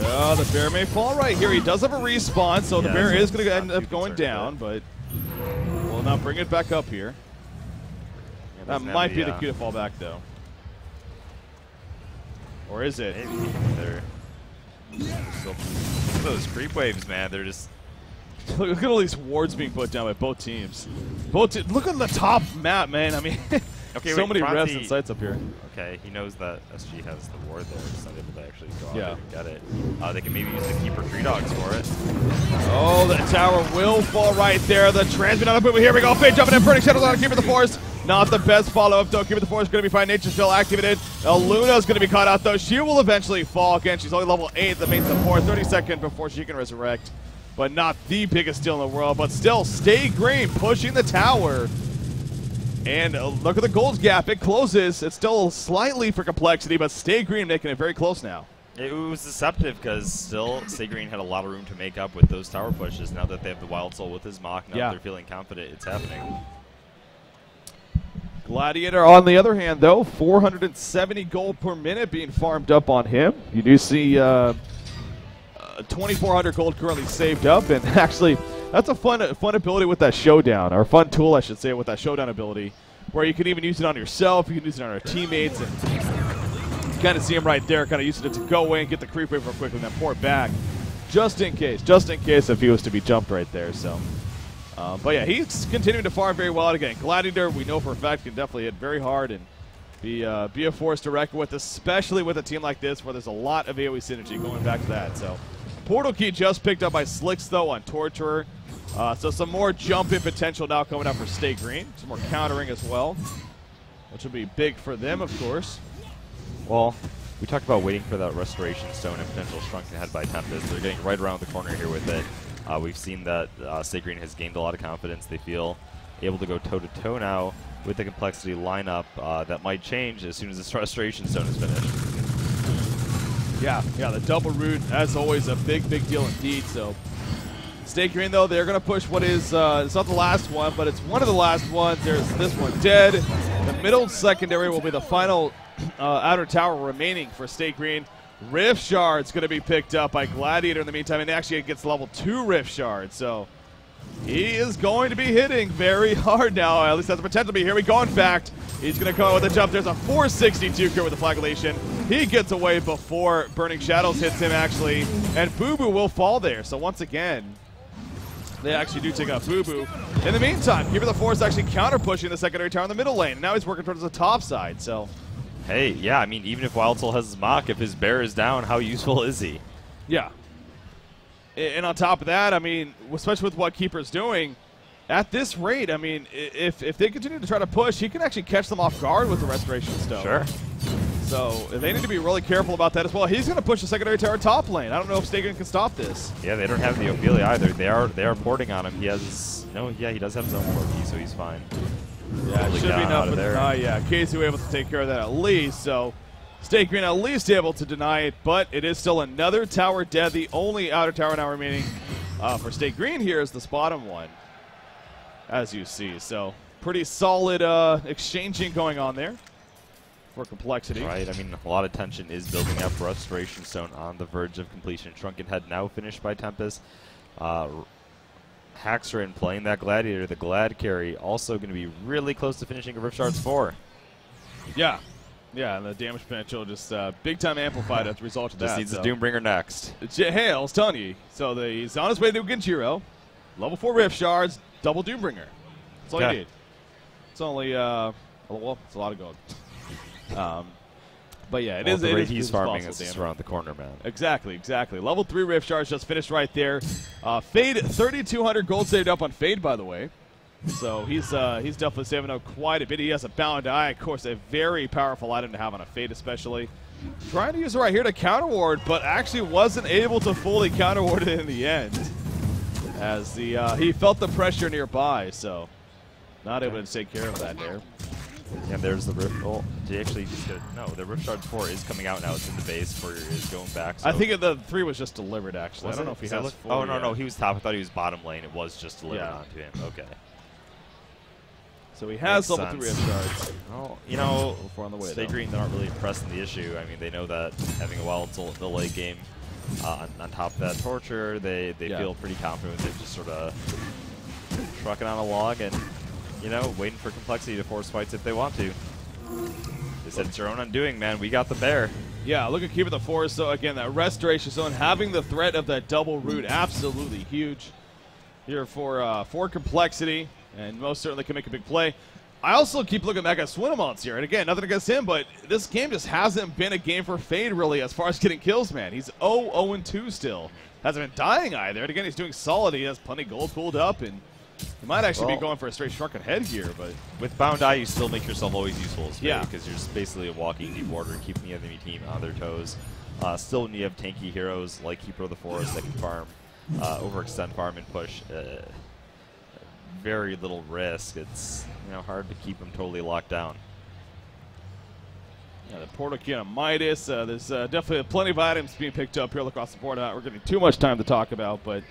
Oh, the bear may fall right here. He does have a respawn, so the bear is going to end up going down, but we'll now bring it back up here. That might be the cue to fall back, though. Or is it? Maybe. Look at those creep waves, man. They're just... Look at all these wards being put down by both teams. Look at the top map, man. I mean, so many revs and sites up here. Okay, he knows that SG has the ward there. He's not able to actually go out there and get it. They can maybe use the Keeper Tree Dogs for it. Oh, the tower will fall right there. The transmit on the boom. Here we go. Fade jumping in. Burning Shadows on Keeper the Forest. Not the best follow-up, though. Keeper the Forest going to be fine. Nature Spell activated. Luna's going to be caught out, though. She will eventually fall. Again, she's only level 8, the main support. 30 seconds before she can resurrect. But not the biggest steal in the world. But still, Stay Green pushing the tower. And look at the gold gap. It closes. It's still slightly for Complexity, but Stay Green making it very close now. It was deceptive because still Stay Green had a lot of room to make up with those tower pushes. Now that they have the Wild Soul with his Mock, now that they're feeling confident, it's happening. Gladiator, on the other hand, though, 470 gold per minute being farmed up on him. You do see 2,400 gold currently saved up, and actually, that's a fun ability with that showdown, or fun tool, I should say, with that showdown ability. where you can even use it on yourself, you can use it on our teammates, and you kind of see him right there, kind of using it to go in, get the creep wave real quickly, and then pour it back, just in case if he was to be jumped right there. So, but yeah, he's continuing to farm very well. Again, Gladiator, we know for a fact, can definitely hit very hard and be a force to reckon with, especially with a team like this where there's a lot of AoE synergy going back to that. So, Portal Key just picked up by Slicks, though, on Torturer. So some more jump-in potential now coming up for Stay Green. Some more countering as well, which will be big for them, of course. Well, we talked about waiting for that Restoration Stone and potential Shrunken Head by Tempest. They're getting right around the corner here with it. We've seen that Stay Green has gained a lot of confidence. They feel able to go toe-to-toe now with the Complexity lineup. That might change as soon as this Restoration Stone is finished. Yeah, the double root, as always, a big deal indeed. So, Stay Green, though, they're going to push what is, it's not the last one, but it's one of the last ones. There's this one dead. The middle secondary will be the final outer tower remaining for Stay Green. Rift Shard's going to be picked up by Gladiator in the meantime, and actually it gets level 2 Rift Shard. So, he is going to be hitting very hard now. At least has the potential to be. Here we go, in fact. He's going to come out with a jump. There's a 462 crit with the Flagellation. He gets away before Burning Shadows hits him, actually. And Boo Boo will fall there. So once again, they actually do take out Boo Boo. In the meantime, Keeper of the Forest actually counter-pushing the secondary tower in the middle lane. And now he's working towards the top side, so. Hey, yeah, I mean, even if Wild Soul has his Mach, if his bear is down, how useful is he? Yeah. And on top of that, I mean, especially with what Keeper's doing, at this rate, I mean, if they continue to try to push, he can actually catch them off guard with the Restoration Stone. Sure. So they need to be really careful about that as well. He's going to push the secondary tower top lane. I don't know if Stay Green can stop this. Yeah, they don't have the Ophelia either. They are porting on him. He has, he does have his own portkey, so he's fine. Yeah, it should be enough. Yeah, KZU able to take care of that at least. So Stay Green at least able to deny it, but it is still another tower dead. The only outer tower now remaining for Stay Green here is this bottom one, as you see. So pretty solid exchanging going on there for Complexity. Right, I mean, a lot of tension is building up. Restoration Stone on the verge of completion. Shrunken Head now finished by Tempest. Haxrin playing that Gladiator, the Glad carry, also going to be really close to finishing a Rift Shards 4. Yeah, and the damage potential just big time amplified as a result of that. Just needs the Doombringer next. Hey, I was telling you. So he's on his way to Genjiro. Level 4 Rift Shards, double Doombringer. That's all you need. It's only, well, it's a lot of gold. But yeah, the rate he's farming is around the corner, man. Exactly. Level 3 Rift Shards just finished right there. Fade, 3,200 gold saved up on Fade, by the way. So he's definitely saving up quite a bit. He has a Bound Eye, of course, a very powerful item to have on a Fade especially. Trying to use it right here to counter ward, but actually wasn't able to fully counter ward it in the end, as he felt the pressure nearby, so not able to take care of that there. And there's the Rift. Oh, did he actually just get it? No, the Rift Shard 4 is coming out now. It's in the base for is going back. So. I think the 3 was just delivered, actually. I don't know if he has 4. Oh, no, he was top. I thought he was bottom lane. It was just delivered onto him. Okay. So he has level 3 Rift Shards. Well, on the way, Stay Green aren't really pressing the issue. I mean, they know that having a Wild Soul in the late game on top of that Torture, they feel pretty confident with it, just sort of trucking on a log and waiting for Complexity to force fights if they want to. They said it's your own undoing, man. We got the bear. Yeah, look at Keeper the Forest. So again, that Restoration Zone, having the threat of that double root, absolutely huge here for Complexity, and most certainly can make a big play. I also keep looking back at Swinamonts here, and again, nothing against him, but this game just hasn't been a game for Fade really as far as getting kills, man. He's 0-2 still. Hasn't been dying either, and again, he's doing solid. He has plenty of gold pulled up, and he might actually be going for a straight Shrunken Head here, but with Bound Eye, you still make yourself always useful as Fade, because you're just basically a walking deep water, keeping the enemy team on their toes. Still, when you have tanky heroes like Keeper of the Forest that can farm, overextend farm and push, very little risk. It's hard to keep them totally locked down. Yeah, the Portal Key on Midas. There's definitely plenty of items being picked up here across the board. We're getting too much time to talk about, but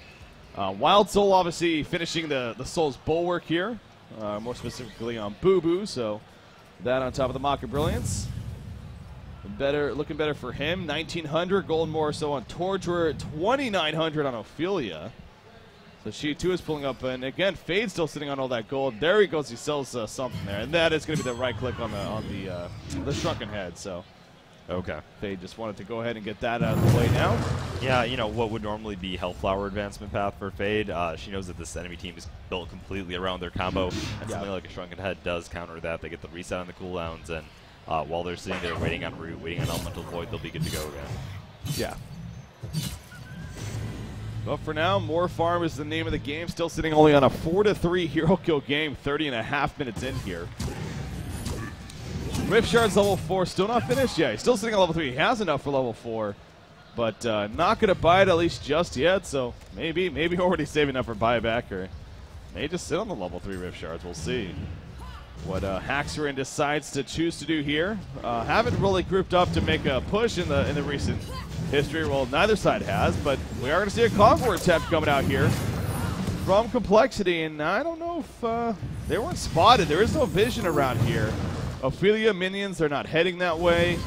Wild Soul obviously finishing the Soul's Bulwark here, more specifically on Boo Boo. So that on top of the Mach of Brilliance. Looking better for him. 1,900 gold more so on Torturer, 2,900 on Ophelia. So The Sheet 2 is pulling up, and again, Fade's still sitting on all that gold. There he goes. He sells something there, and that is going to be the right click on the shrunken head. So, okay, Fade just wanted to go ahead and get that out of the way now. Yeah, you know what would normally be Health Flower advancement path for Fade. She knows that this enemy team is built completely around their combo, and something like a shrunken head does counter that. They get the reset on the cooldowns, and while they're sitting there waiting on Root, waiting on Elemental Void, they'll be good to go again. Yeah. But for now, more farm is the name of the game. Still sitting only on a 4-3 hero kill game, 30.5 minutes in here. Rift Shard's level 4, still not finished yet. He's still sitting on level 3. He has enough for level 4, but not going to buy it at least just yet. So maybe already saving up for buyback, or may just sit on the level 3 Rift Shards. We'll see what Haxorin decides to choose to do here. Haven't really grouped up to make a push in the recent history. Well, neither side has, but we are going to see a Conqueror attempt coming out here from Complexity, and I don't know if they weren't spotted. There is no vision around here. Ophelia minions, they're not heading that way.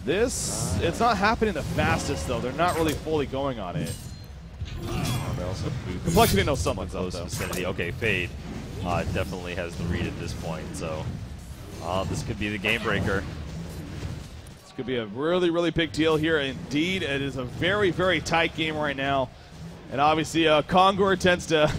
It's not happening the fastest, though. They're not really fully going on it. Complexity knows someone's close vicinity. Okay, Fade definitely has the read at this point, so this could be the game breaker. Could be a really, really big deal here. Indeed, it is a very, very tight game right now, and obviously, Conqueror tends to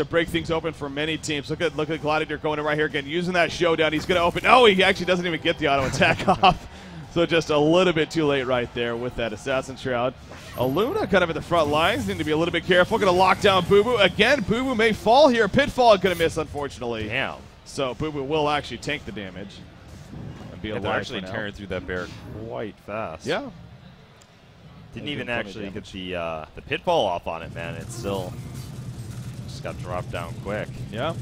break things open for many teams. Look at Gladiator going in right here again, using that showdown. He's going to open. Oh, he actually doesn't even get the auto attack off, so just a little bit too late right there with that Assassin Shroud. Aluna kind of at the front lines, need to be a little bit careful. Going to lock down Boo Boo again. Boo Boo may fall here. Pitfall going to miss, unfortunately. Damn. So Boo Boo will actually tank the damage. They're actually tearing through that bear quite fast. Yeah. Didn't even actually get the pitfall off on it, man. It still just got dropped down quick. Yeah.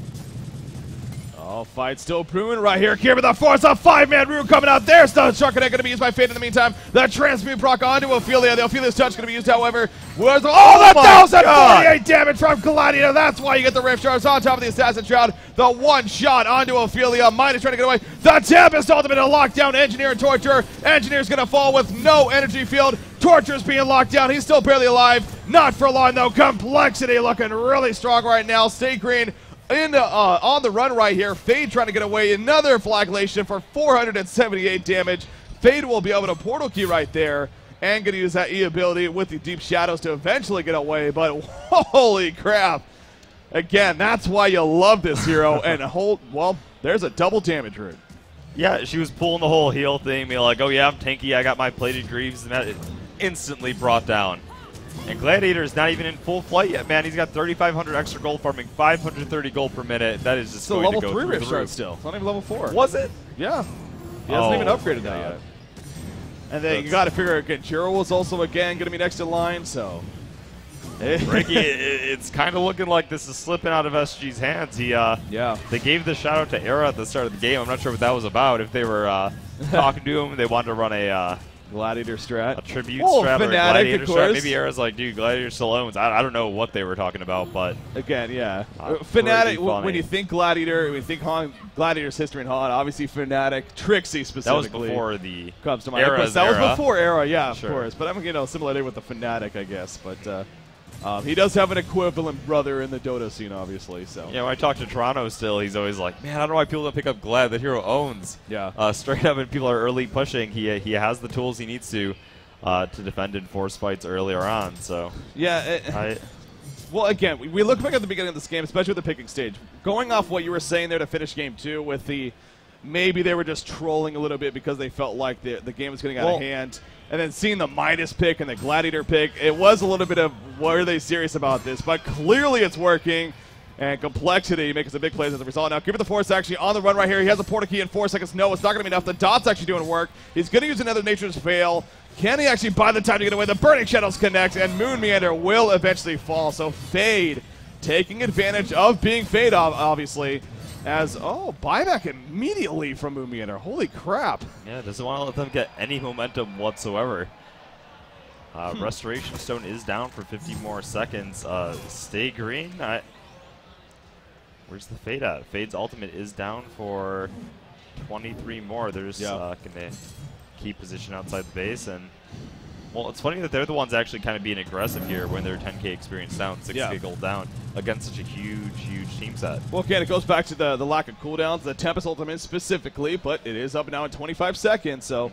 Oh, fight still brewing right here. Here with the force, a 5-man root coming out there. Stun Shark going to be used by Fade in the meantime. The transmute proc onto Ophelia. The Ophelia's touch going to be used, however. Was the 1,048 damage from Gladiator. That's why you get the Rift Shards on top of the Assassin Shroud. The one shot onto Ophelia. Midas trying to get away. The Tempest ultimate to lock down Engineer and Torture. Engineer's going to fall with no energy field. Torture's being locked down. He's still barely alive. Not for long, though. Complexity looking really strong right now. Stay green. On the run right here. Fade trying to get away. Another flagellation for 478 damage. Fade will be able to portal key right there and going to use that E ability with the Deep Shadows to eventually get away. But holy crap. Again, that's why you love this hero. And well, there's a double damage route. Yeah, she was pulling the whole heal thing, being like, oh yeah, I'm tanky, I got my plated greaves, and that instantly brought down. And Gladiator is not even in full flight yet, man. He's got 3,500 extra gold farming, 530 gold per minute. That is just still going level to go 3 through Rift the Shard roof. still. It's not even level 4. Was it? Yeah. He hasn't even upgraded that God. yet. And then you got to figure Genjiro was also, again, going to be next in line, so. Ricky, it's kind of looking like this is slipping out of SG's hands. They gave the shout out to Era at the start of the game. I'm not sure what that was about. If they were talking to him, they wanted to run a Gladiator strat. A tribute strat or a Gladiator of course. strat. Maybe Era's like, dude, Gladiator still owns. I don't know what they were talking about, but again, yeah. Fnatic, when you think Gladiator, when you think HoN, Gladiator's history in HoN, obviously Fnatic, Trixie specifically. That was before the comes to mind. Era's that era. was before Era, yeah, sure. Of course. But I'm similarity with the Fnatic, I guess. But he does have an equivalent brother in the Dota scene, obviously. So yeah, when I talk to Toronto still, he's always like, man, I don't know why people don't pick up Glad. That hero owns. Yeah. Straight up, and people are early pushing. He has the tools he needs to defend and force fights earlier on. So yeah. Well, again, we look back at the beginning of this game, especially with the picking stage. Going off what you were saying there to finish game 2 with the maybe they were just trolling a little bit because they felt like the game was getting out of hand. And then seeing the Midas pick and the Gladiator pick, it was a little bit of, were they serious about this? But clearly it's working. And Complexity making some big plays as a result. Now, Keeper the Force actually on the run right here. He has a portal key in 4 seconds. No, it's not going to be enough. The Dot's actually doing work. He's going to use another Nature's Fail. Can he actually buy the time to get away? The Burning Shadows connect, and Moon Meander will eventually fall. So Fade taking advantage of being Fade, obviously. As, buyback immediately from Moon Meander. Holy crap. Yeah, doesn't want to let them get any momentum whatsoever. Restoration Stone is down for 50 more seconds. Stay green. Where's the Fade at? Fade's ultimate is down for 23 more. They're just going to keep position outside the base. And Well, it's funny that they're the ones actually kind of being aggressive here when they're 10K experience down, 6K gold down against such a huge team set. Well, again, it goes back to the lack of cooldowns, the Tempest Ultimate specifically, but it is up now in 25 seconds, so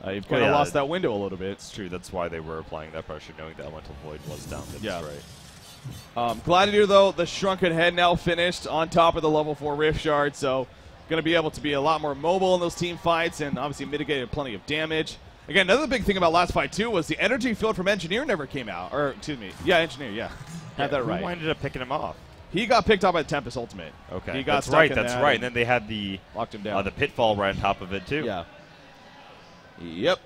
you've kind of lost that window a little bit. It's true. That's why they were applying that pressure, knowing that Elemental Void was down. That's right. Gladiator, though, the Shrunken Head now finished on top of the level 4 Rift Shard, so going to be able to be a lot more mobile in those team fights and obviously mitigated plenty of damage. Again, another big thing about last fight, too, was the energy field from Engineer never came out. Or, excuse me. Yeah, Engineer, had that right. Who ended up picking him off? He got picked up by the Tempest Ultimate. Okay. He got that's right. And then they had the locked him down. The Pitfall right on top of it, too. Yeah. Yep.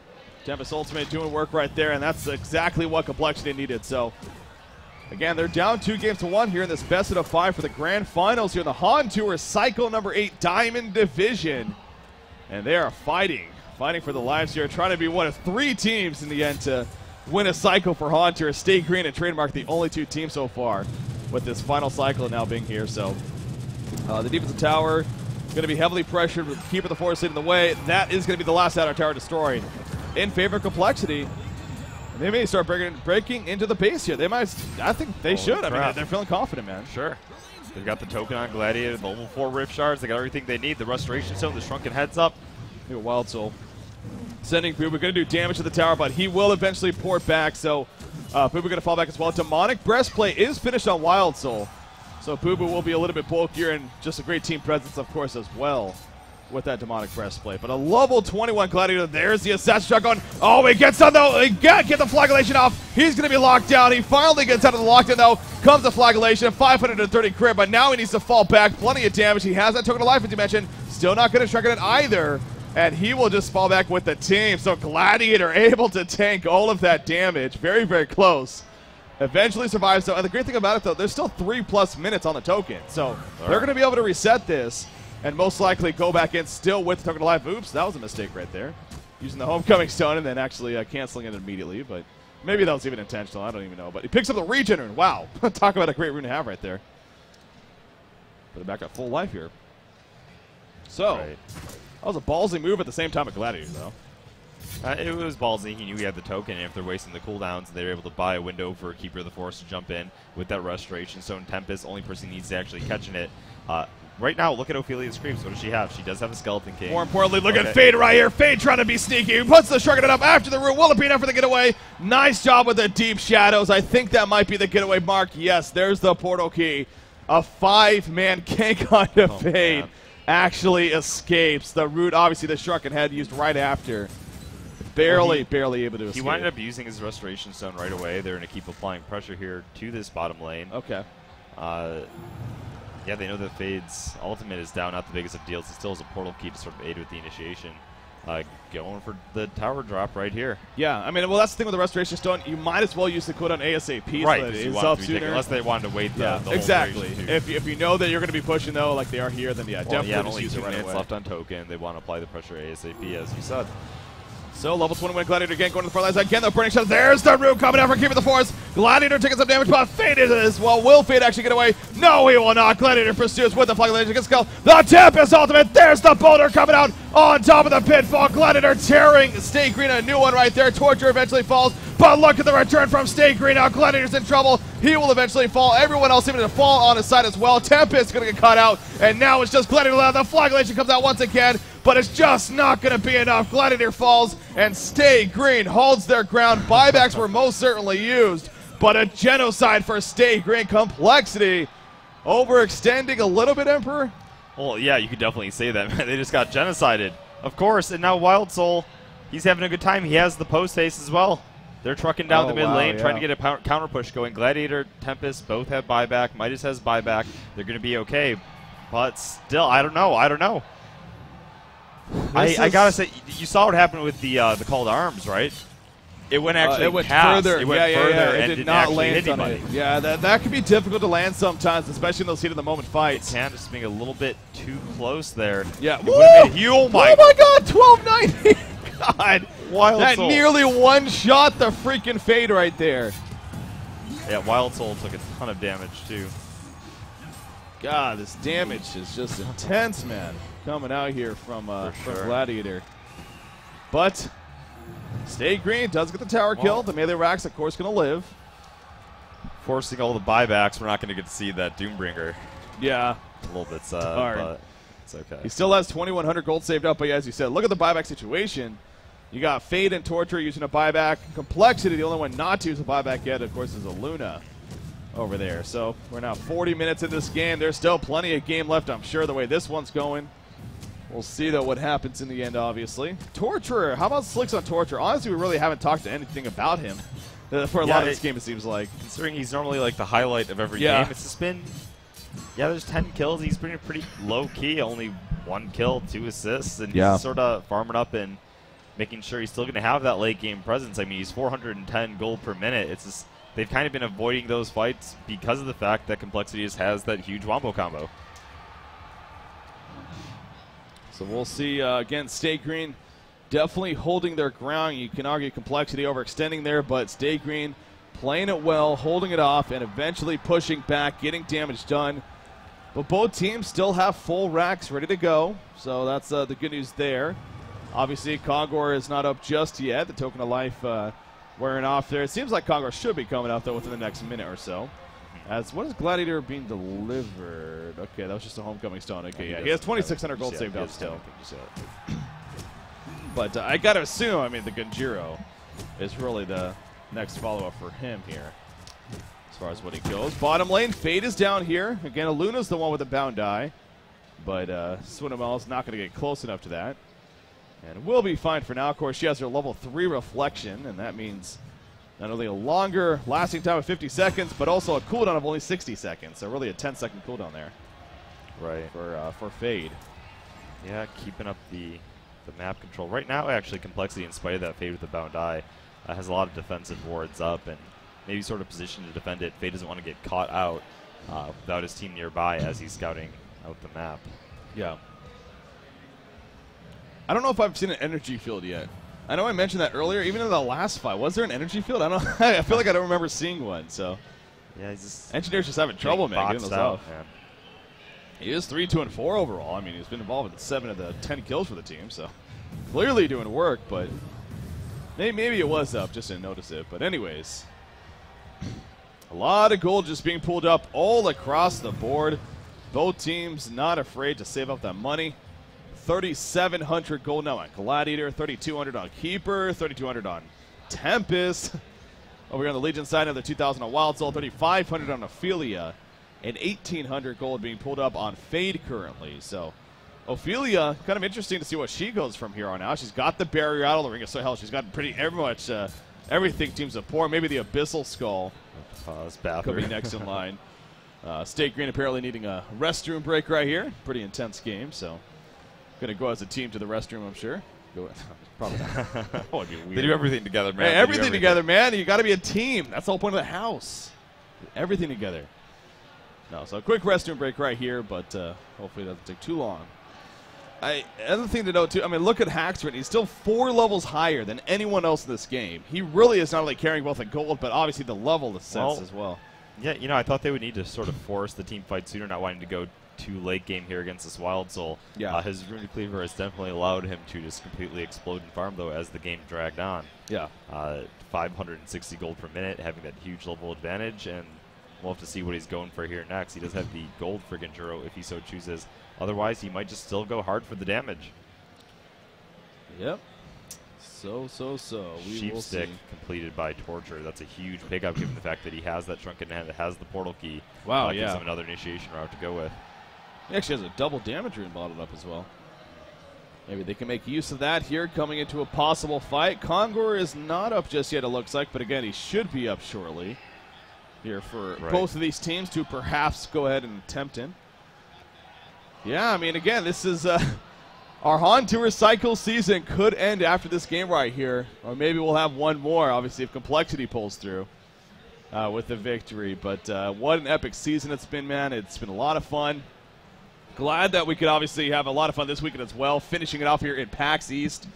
Tempest Ultimate doing work right there, and that's exactly what Complexity needed. So, again, they're down 2-1 here in this best of 5 for the grand finals here in the HoN Tour Cycle number 8 Diamond Division. And they are fighting for the lives here, trying to be one of 3 teams in the end to win a cycle for HoN Tour. Stay Green and Trademark, the only 2 teams so far with this final cycle now being here. So the defensive tower going to be heavily pressured with Keeper the Force in the way. That is going to be the last outer tower destroyed in favor of Complexity. And they may start breaking into the base here. They might. I think they should. I mean, they're feeling confident, man. Sure. They've got the token on Gladiator, the level 4 Rift Shards. They got everything they need. The Restoration Stone, the Shrunken Heads up. Wild Soul sending Pooba. Going to do damage to the tower, but he will eventually port back. So Pooba going to fall back as well. Demonic Breastplate is finished on Wild Soul. So Pooba will be a little bit bulkier and just a great team presence, of course, as well with that Demonic Breastplate. But a level 21 Gladiator. There's the Assassin Shotgun. Oh, he gets on, though. He can't get the Flagellation off. He's going to be locked down. He finally gets out of the lockdown, though. Comes the Flagellation. 530 crit, but now he needs to fall back. Plenty of damage. He has that token of life, as you mentioned. Still not going to shrug it either. And he will just fall back with the team. So Gladiator able to tank all of that damage. Very, very close. Eventually survives, though. And the great thing about it, though, there's still 3+ minutes on the token. So they're going to be able to reset this and most likely go back in still with the token of life. Oops, that was a mistake right there. Using the Homecoming Stone and then actually canceling it immediately. But maybe that was even intentional. I don't even know. But he picks up the Regener. Wow. Talk about a great rune to have right there. Put it back at full life here. So, that was a ballsy move at the same time at Gladiator, though. It was ballsy. He knew he had the token, and if they're wasting the cooldowns, they're able to buy a window for Keeper of the Force to jump in with that Restoration Stone. Tempest, only person needs to actually catching it. Right now, look at Ophelia's Screams. What does she have? She does have a Skeleton King. More importantly, look at Fade right here. Fade trying to be sneaky. He puts the Shrunken up after the room. Will it be enough for the getaway? Nice job with the Deep Shadows. I think that might be the getaway mark. Yes, there's the portal key. A 5-man gank onto Fade. Man. Actually escapes. The root, obviously, the Shrunken Head used right after. Barely able to escape. He wound up using his Restoration Stone right away. They're going to keep applying pressure here to this bottom lane. Okay. Yeah, they know that Fade's ultimate is down, not the biggest of deals. It still has a portal key to sort of aid with the initiation. Going for the tower drop right here. Yeah, I mean, well, that's the thing with the Restoration Stone. You might as well use the cooldown ASAP. Right, so that it is up sooner. Unless they wanted to wait the whole exactly. If you know that you're going to be pushing, though, like they are here, then definitely only use 2 it right minutes away. left on token. They want to apply the pressure ASAP, as you said. So, level 21 Gladiator again going to the far lines. Again, the Burning Shadow. There's the root coming out for Keeper the Force. Gladiator taking some damage, but Fade is as well. Will Fade actually get away? No, he will not. Gladiator pursues with the Flagellation against Skull. The Tempest ultimate. There's the boulder coming out on top of the Pitfall. Gladiator tearing Stay Green, a new one right there. Torture eventually falls, but look at the return from Stay Green. Now Gladiator's in trouble. He will eventually fall. Everyone else even to fall on his side as well. Tempest going to get caught out, and now it's just Gladiator left. The Flagellation comes out once again, but it's just not going to be enough. Gladiator falls, and Stay Green holds their ground. Buybacks were most certainly used, but a genocide for Stay Green. Complexity overextending a little bit, Emperor? Well, yeah, you could definitely say that, man. They just got genocided. Of course, and now Wild Soul, he's having a good time. He has the post haste as well. They're trucking down the mid lane, trying to get a counter push going. Gladiator, Tempest both have buyback. Midas has buyback. They're going to be okay, but still, I don't know. I gotta say, you saw what happened with the call to arms, right? It went actually it went past. further. It went further and it did didn't not actually land hit on anybody. it. Yeah, that can be difficult to land sometimes, especially in those heat of the moment fights. Can just being a little bit too close there. Yeah. Oh my God, 1290. God, Wild that Soul. nearly one-shot the freaking Fade right there. Yeah, Wild Soul took a ton of damage too. God, this damage is just intense, man. Coming out here from sure. Gladiator. But Stay Green does get the tower kill. The melee racks, of course, going to live. Forcing all the buybacks, we're not going to get to see that Doombringer. Yeah. A little bit sad, but it's okay. He still has 2,100 gold saved up, but yeah, as you said, look at the buyback situation. You got Fade and Torture using a buyback. Complexity, the only one not to use a buyback yet, of course, is a Luna over there. So we're now 40 minutes in this game. There's still plenty of game left, I'm sure, the way this one's going. We'll see, though, what happens in the end, obviously. Torturer, how about Slicks on Torture? Honestly, we really haven't talked to anything about him for a lot of this game, it seems like. Considering he's normally like the highlight of every game, it's just been, there's 10 kills. He's been pretty low-key, only 1 kill, 2 assists, and he's sort of farming up and making sure he's still going to have that late-game presence. I mean, he's 410 gold per minute. It's just, they've kind of been avoiding those fights because of the fact that Complexity just has that huge wombo combo. So we'll see, again, Stay Green definitely holding their ground. You can argue Complexity overextending there, but Stay Green playing it well, holding it off, and eventually pushing back, getting damage done. But both teams still have full racks ready to go, so that's the good news there. Obviously, Kongor is not up just yet. The Token of Life wearing off there. It seems like Kongor should be coming out, though, within the next minute or so. What is Gladiator being delivered? Okay, that was just a homecoming stone. Okay, yeah, he has 2,600 gold saved up still. But I got to assume, I mean, the Gunjiro is really the next follow-up for him here as far as what he goes. Bottom lane, Fade is down here. Again, Luna's the one with the bound eye, but Swinamel not going to get close enough to that. And we'll be fine for now. Of course, she has her level 3 reflection, and that means not only a longer lasting time of 50 seconds, but also a cooldown of only 60 seconds. So really a 10-second cooldown there. Right. For Fade. Yeah, keeping up the map control. Right now, actually, Complexity, in spite of that Fade with the bound eye, has a lot of defensive wards up and maybe sort of positioned to defend it. Fade doesn't want to get caught out without his team nearby as he's scouting out the map. Yeah. I don't know if I've seen an energy field yet. I know I mentioned that earlier. Even in the last fight, was there an energy field? I don't. I feel like I don't remember seeing one. So, yeah, he's just engineers just having trouble making those out. Man. He is 3, 2, and 4 overall. I mean, he's been involved in 7 of the 10 kills for the team. So, clearly doing work. But maybe it was up, just didn't notice it. But anyways, a lot of gold just being pulled up all across the board. Both teams not afraid to save up that money. 3,700 gold now on Gladiator, 3,200 on Keeper, 3,200 on Tempest. Over here on the Legion side, another 2,000 on Wild Soul, 3,500 on Ophelia, and 1,800 gold being pulled up on Fade currently. So Ophelia, kind of interesting to see what she goes from here on out. She's got the barrier out of the Ring of Hell. She's got pretty much everything team support. Maybe the Abyssal Skull could be next in line. State Green apparently needing a restroom break right here. Pretty intense game, so. Going to go as a team to the restroom, I'm sure. Probably not. That would be weird. They do everything together, man. Hey, everything together, man. You got to be a team. That's the whole point of the house. Everything together. No, so a quick restroom break right here, but hopefully it doesn't take too long. Another thing to note, too, I mean, look at Haxford. He's still 4 levels higher than anyone else in this game. He really is not only carrying both the gold, but obviously the level of sense as well. Yeah, you know, I thought they would need to sort of force the team fight sooner, not wanting to go too late game here against this Wild Soul. Yeah. His Runic Cleaver has definitely allowed him to just completely explode and farm, though, as the game dragged on. Yeah. 560 gold per minute, having that huge level advantage, and we'll have to see what he's going for here next. He does have the gold for Gunjiro if he so chooses. Otherwise, he might just still go hard for the damage. Yep. So. Sheep Stick completed by Torture. That's a huge pickup given the fact that he has that Shrunken Hand that has the portal key. Wow, gives him another initiation route to go with. He actually has a double damage rune bottled up as well. Maybe they can make use of that here coming into a possible fight. Kongor is not up just yet, it looks like, but again, he should be up shortly here for both of these teams to perhaps go ahead and attempt him. Yeah, I mean, again, this is our HoN Tour cycle season could end after this game right here, or maybe we'll have one more, obviously, if Complexity pulls through with the victory. But what an epic season it's been, man. It's been a lot of fun. Glad that we could obviously have a lot of fun this weekend as well, finishing it off here in PAX East.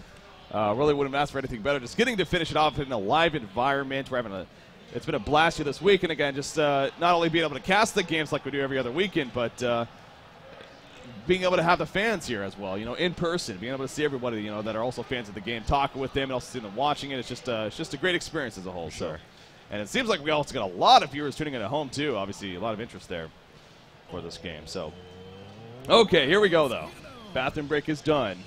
Really wouldn't have asked for anything better. Just getting to finish it off in a live environment. We're having it's been a blast here this week, and again, just not only being able to cast the games like we do every other weekend, but being able to have the fans here as well, in person, being able to see everybody, that are also fans of the game, talking with them, and also seeing them watching it. It's just a great experience as a whole. Sure. So. And it seems like we also got a lot of viewers tuning in at home, too. Obviously, a lot of interest there for this game. So, okay, here we go, though. Bathroom break is done.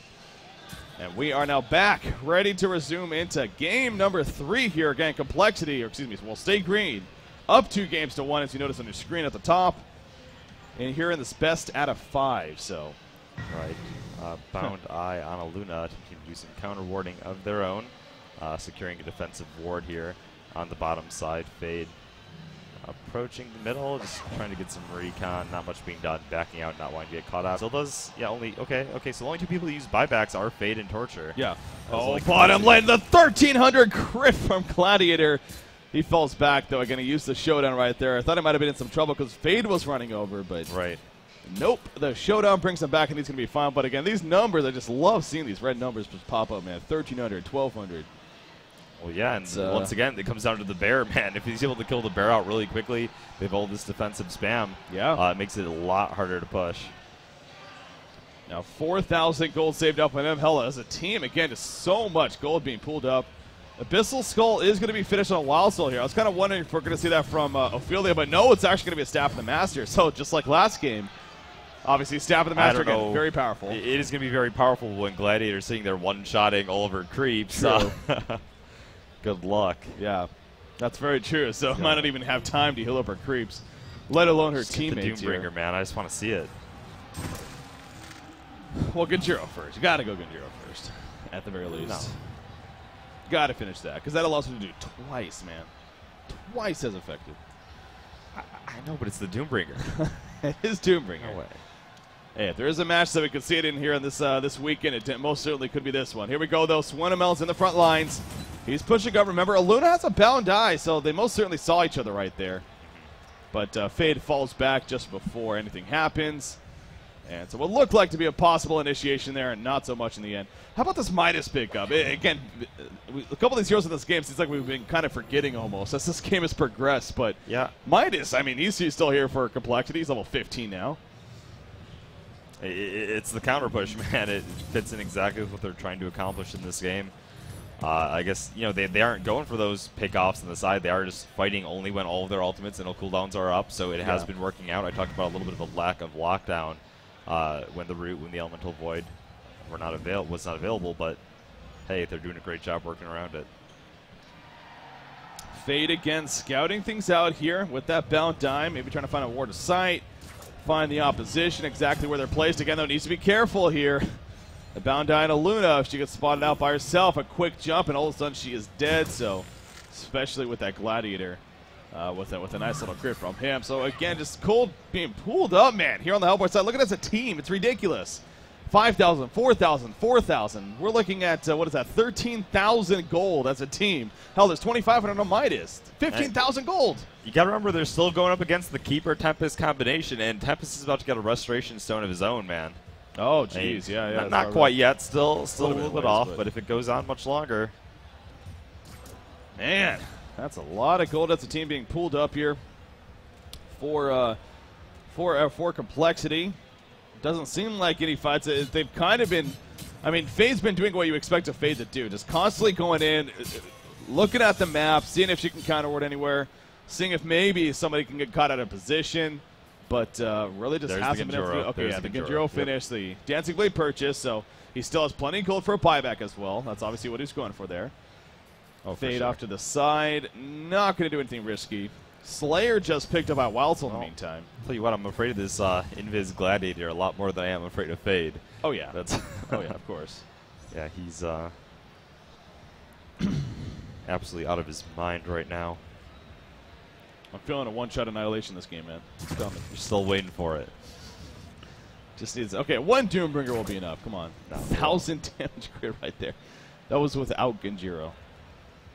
And we are now back, ready to resume into game number 3 here. Again, complexity, stay green. Up 2 games to 1, as you notice on your screen at the top. And here in this best out of 5, so. Right. Bound Eye on a Luna to do some counter warding of their own. Securing a defensive ward here. On the bottom side, Fade approaching the middle, just trying to get some recon, not much being done, backing out, not wanting to get caught out. Still does, okay, so the only 2 people who use buybacks are Fade and Torture. Yeah. Oh, bottom lane, the 1300 crit from Gladiator. He falls back, though. Going to use the showdown right there. I thought he might have been in some trouble because Fade was running over, but nope. The showdown brings him back, and he's going to be fine. But again, these numbers, I just love seeing these red numbers just pop up, man. 1300, 1200. Well, yeah, and once again, it comes down to the bear, man. If he's able to kill the bear out really quickly, they've all this defensive spam. Yeah. It makes it a lot harder to push. Now, 4,000 gold saved up by them. Hella, as a team, again, just so much gold being pulled up. Abyssal Skull is going to be finished on a Wild Soul here. I was kind of wondering if we're going to see that from Ophelia, but no, it's actually going to be a Staff of the Master. So, just like last game, obviously, Staff of the Master, again, very powerful. It is going to be very powerful when Gladiator's sitting there one-shotting all of her creeps. True. Good luck. Yeah, that's very true. So might not even have time to heal up her creeps, let alone her teammates. The Doombringer, man. I just want to see it. Well, Genjiro first. You got to go Genjiro first, at the very least. No. Got to finish that, because that allows you to do twice, man. Twice as effective. I know, but it's the Doombringer. It is Doombringer. No way. Hey, if there is a match that we could see it in here on this weekend, it most certainly could be this one. Here we go, though. Swinamel's in the front lines. He's pushing up. Remember, Aluna has a bound eye, so they most certainly saw each other right there. But Fade falls back just before anything happens. And so what looked like to be a possible initiation there, and not so much in the end. How about this Midas pickup? Again, a couple of these heroes in this game seems like we've been kind of forgetting almost as this game has progressed. But yeah, Midas, I mean, he's still here for complexity. He's level 15 now. It's the counter push, man. It fits in exactly with what they're trying to accomplish in this game. I guess, they aren't going for those pickoffs on the side. They are just fighting only when all of their ultimates and cooldowns are up, so it has been working out. I talked about a little bit of a lack of lockdown when the Elemental Void was not available, but hey, they're doing a great job working around it. Fade again, scouting things out here with that bound dime, maybe trying to find a ward of sight. Find the opposition exactly where they're placed. Again, though, needs to be careful here. The bound eye on Luna, if she gets spotted out by herself, a quick jump, and all of a sudden she is dead. So, especially with that Gladiator, with a nice little crit from him. So, again, just cold being pulled up, man, here on the Hellboy side. Look at us, a team. It's ridiculous. 5,000, 4,000, 4,000. We're looking at, 13,000 gold as a team. Hell, there's 2,500 on Midas. 15,000 gold. You got to remember, they're still going up against the Keeper Tempest combination, and Tempest is about to get a Restoration Stone of his own, man. Oh, jeez, yeah. Not quite yet. Still a little bit off, but if it goes on much longer. Man, that's a lot of gold. That's a team being pulled up here for complexity. Doesn't seem like any fights. They've kind of been, Fade's been doing what you expect a Fade to do. Just constantly going in, looking at the map, seeing if she can counter ward anywhere, seeing if maybe somebody can get caught out of position. But really just hasn't been able to do. Okay, yeah, the Genjiro finished, the Dancing Blade purchase, so he still has plenty of gold for a buyback as well. That's obviously what he's going for there. Fade off to the side. Not going to do anything risky. Slayer just picked up by Wild Soul in the meantime. Tell you what, I'm afraid of this Invis Gladiator a lot more than I am afraid of Fade. Oh, yeah. That's oh, yeah, of course. Yeah, he's absolutely out of his mind right now. I'm feeling a one-shot annihilation this game, man. It's coming. You're still waiting for it. Just needs. Okay, one Doombringer will be enough. Come on. 1,000 damage crit right there. That was without Genjiro.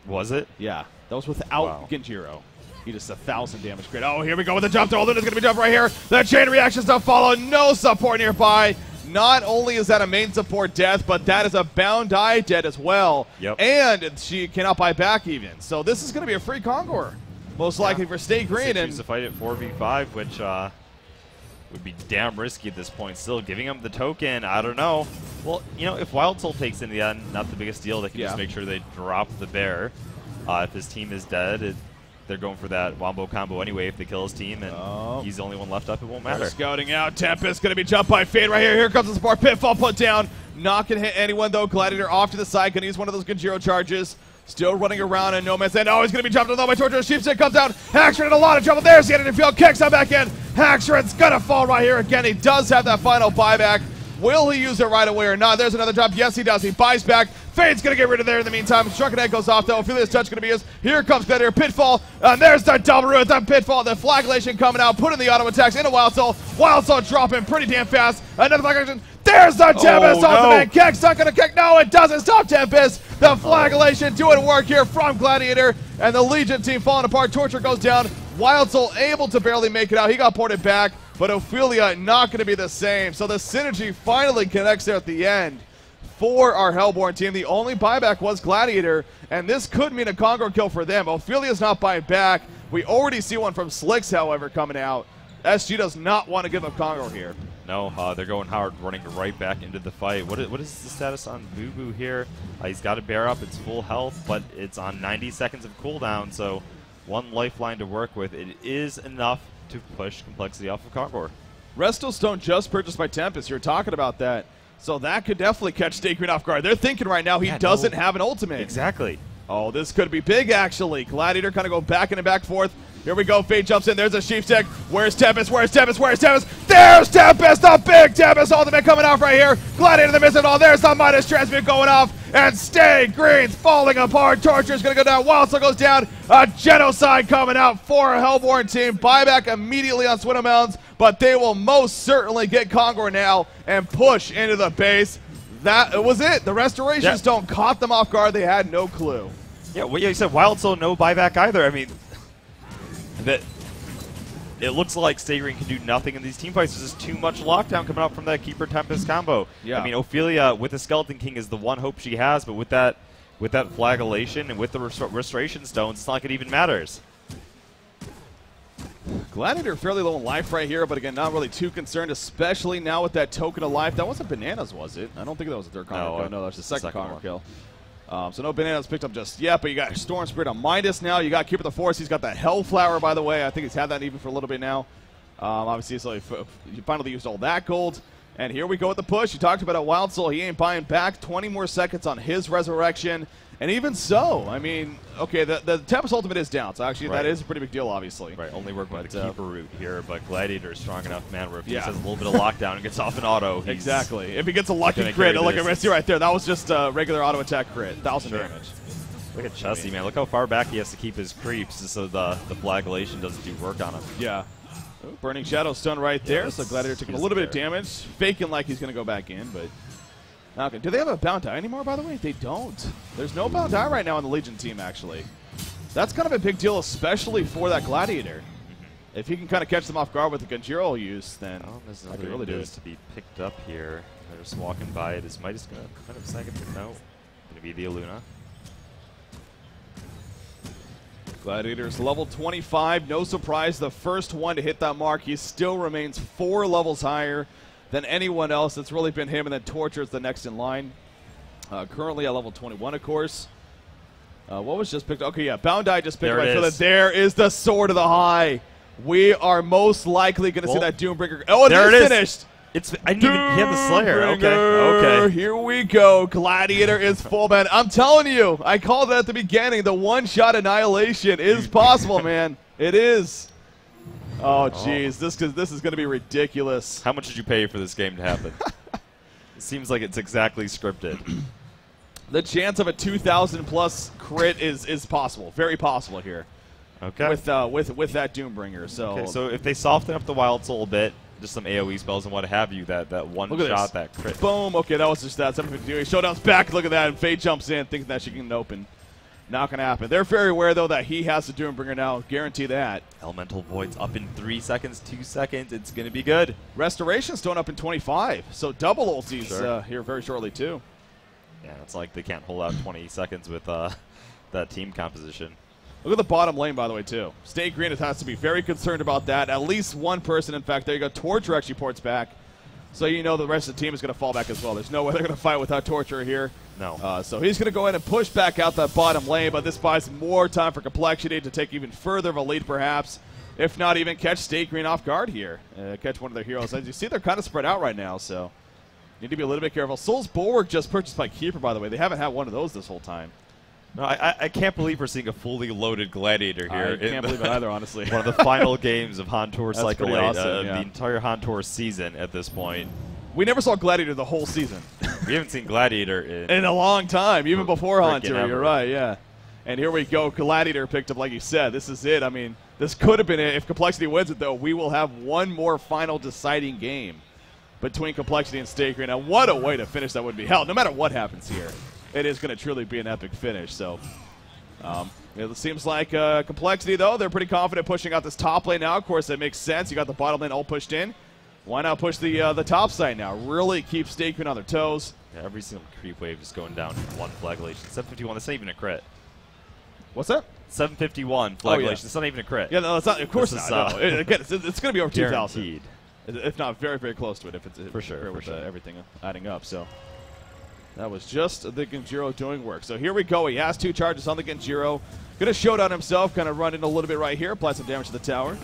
Was it? Yeah, that was without Genjiro. He just 1,000 damage crit. Oh, here we go with the jump throw. Luna's going to be jump right here. The chain reactions to follow. No support nearby. Not only is that a main support death, but that is a bound eye dead as well. Yep. And she cannot buy back even. So this is going to be a free Conqueror. Most likely for Stay Green. And to fight at 4v5, which would be damn risky at this point. Still giving him the token, I don't know. Well, you know, if Wild Soul takes in the end, not the biggest deal. They can just make sure they drop the bear. If his team is dead, they're going for that wombo combo anyway. If they kill his team and he's the only one left up, it won't matter. They're scouting out. Tempest going to be jumped by Fade right here. Here comes the support. Pitfall put down. Not going to hit anyone, though. Gladiator off to the side. Going to use one of those Ganjiro charges. Still running around in no man's land. Oh, he's going to be jumped on by Torture. Sheepstick comes out. Haxred in a lot of trouble. There's the energy field. Kicks him back in. Haxred's going to fall right here again. He does have that final buyback. Will he use it right away or not? There's another drop. Yes, he does. He buys back. Fade's going to get rid of there in the meantime. Shrunken Egg goes off, though. Ophelia's touch going to be his. Here comes Gladiator. Pitfall. And there's the double root. The Pitfall. The flagellation coming out. Putting the auto attacks into Wild Soul. Wild Soul dropping pretty damn fast. Another flagellation. There's the Tempest ultimate. Kick's not going to kick. No, it doesn't stop Tempest. The flagellation doing work here from Gladiator. And the Legion team falling apart. Torture goes down. Wild Soul able to barely make it out. He got ported back. But Ophelia not going to be the same. So the synergy finally connects there at the end for our Hellborn team. The only buyback was Gladiator, and this could mean a Congo kill for them. Ophelia's not buying back. We already see one from Slicks, however, coming out. SG does not want to give up Congo here. No, they're going hard, running right back into the fight. What is the status on Boo Boo here? He's got to bear up. It's full health, but it's on 90 seconds of cooldown, so one lifeline to work with. It is enough to push complexity off of Congo. Resto Stone just purchased by Tempest. You're talking about that. So that could definitely catch Snake Green off guard. They're thinking right now he doesn't have an ultimate. Exactly. Oh, this could be big, actually. Gladiator kind of go back and back forth. Here we go. Fade jumps in. There's a Sheepstick. Where's Tempest? Where's Tempest? Where's Tempest? There's Tempest! The big Tempest ultimate coming off right here. Gladiator the miss it all. There's the Midas transmute going off. And Stay Green's falling apart. Torture's going to go down. Wild Soul goes down. A genocide coming out for a Hellborn team. Buyback immediately on Swindle Mounds, but they will most certainly get Congo now and push into the base. That was it. The Restoration Stone caught them off guard. They had no clue. Yeah, well, you said Wild Soul, no buyback either. I mean, it looks like Stay Green can do nothing in these team fights. There's just too much lockdown coming up from that Keeper Tempest combo. Yeah. I mean, Ophelia with the Skeleton King is the one hope she has, but with that flagellation and with the Restoration Stones, it's not like it even matters. Gladiator fairly low in life right here, but again, not really too concerned, especially now with that token of life. That wasn't Bananas, was it? I don't think that was the third Congo kill. No, that was the second Congo kill. So no Bananas picked up just yet, but you got Storm Spirit on Midas now. You got Keeper of the Forest. He's got the Hellflower, by the way. I think he's had that even for a little bit now. Obviously, so you finally used all that gold. And here we go with the push. You talked about a Wild Soul. He ain't buying back. 20 more seconds on his Resurrection. And even so, I mean, okay, the Tempest ultimate is down, so actually that is a pretty big deal, obviously. Right, only working with the Keeper route here, but Gladiator is strong enough, man, where if he has a little bit of lockdown and gets off an auto, he's exactly. If he gets a lucky crit, look at see right there, that was just a regular auto attack crit, 1,000 damage. Look at Chessie, man. Look how far back he has to keep his creeps so the flagellation doesn't do work on him. Yeah. Ooh, Burning Shadow stun right there, so Gladiator took a little bit of damage, faking like he's going to go back in, but... Okay. Do they have a Bound Die anymore, by the way? They don't. There's no Bound Die right now on the Legion team, actually. That's kind of a big deal, especially for that Gladiator. If he can kind of catch them off guard with the Ganjiro use, then there's I can really do it. To be picked up here. They're just walking by it. Is Midas going to kind of second? No. Going to be the Aluna. Gladiator's level 25. No surprise, the first one to hit that mark. He still remains 4 levels higher than anyone else. It's really been him, and then Torture is the next in line. Currently at level 21, of course. What was just picked up? Okay, yeah, Bound Die just picked up. So that there is the Sword of the High. We are most likely going to see that Doombringer. Oh, and there it is finished. I didn't even hit the Slayer. Okay. Here we go. Gladiator is full band. I'm telling you, I called it at the beginning. The one-shot annihilation is possible, man. It is. Oh, jeez. This is going to be ridiculous. How much did you pay for this game to happen? It seems like it's exactly scripted. The chance of a 2,000-plus crit is possible. Very possible here. Okay. With that Doombringer. So if they soften up the Wild Soul a bit, just some AoE spells and what have you, that one shot, that crit. Boom. Okay, that was just that. 752. Showdown's back. Look at that. And Fade jumps in, thinking that she can open. Not going to happen. They're very aware, though, that he has the Doombringer now. Guarantee that. Elemental Void's up in 3 seconds, 2 seconds. It's going to be good. Restoration's going up in 25. So double ultis here very shortly, too. Yeah, it's like they can't hold out 20 seconds with that team composition. Look at the bottom lane, by the way, too. Stay Green has to be very concerned about that. At least one person, in fact, there you go. Torture actually ports back. So you know the rest of the team is going to fall back as well. There's no way they're going to fight without Torture here. No. So he's going to go ahead and push back out that bottom lane, but this buys more time for Complexity to take even further of a lead, perhaps. If not even catch Stay Green off guard here. Catch one of their heroes. As you see, they're kind of spread out right now, so need to be a little bit careful. Soul's Bulwark just purchased by Keeper, by the way. They haven't had one of those this whole time. No, I can't believe we're seeing a fully loaded Gladiator here. I can't believe it either, honestly. One of the final games of HoN Tour Cycle 8, awesome, yeah. the entire HoN Tour season at this point. We never saw Gladiator the whole season. We haven't seen Gladiator in a long time, even before HoN Tour. ever. You're right, yeah. And here we go. Gladiator picked up, like you said. This is it. I mean, this could have been it. If Complexity wins it, though, we will have one more final deciding game between Complexity and Stay Green. And what a way to finish that would be. Hell, no matter what happens here, it is going to truly be an epic finish. So it seems like Complexity, though, they're pretty confident pushing out this top lane now. Of course, that makes sense. You got the bottom lane all pushed in. Why not push the top side now? Really keep Stay Green on their toes. Yeah, every single creep wave is going down one flagellation. 751, that's not even a crit. What's that? 751 flagellation. Oh, yeah. It's not even a crit. Yeah, no, it's not. Of course not. No. Again, it's going to be over 2,000. Guaranteed. If not very, very close to it. If it's for sure, with for sure. Everything adding up. So that was just the Genjiro doing work. So here we go. He has 2 charges on the Genjiro. Going to showdown himself. Kind of run in a little bit right here. Apply some damage to the tower.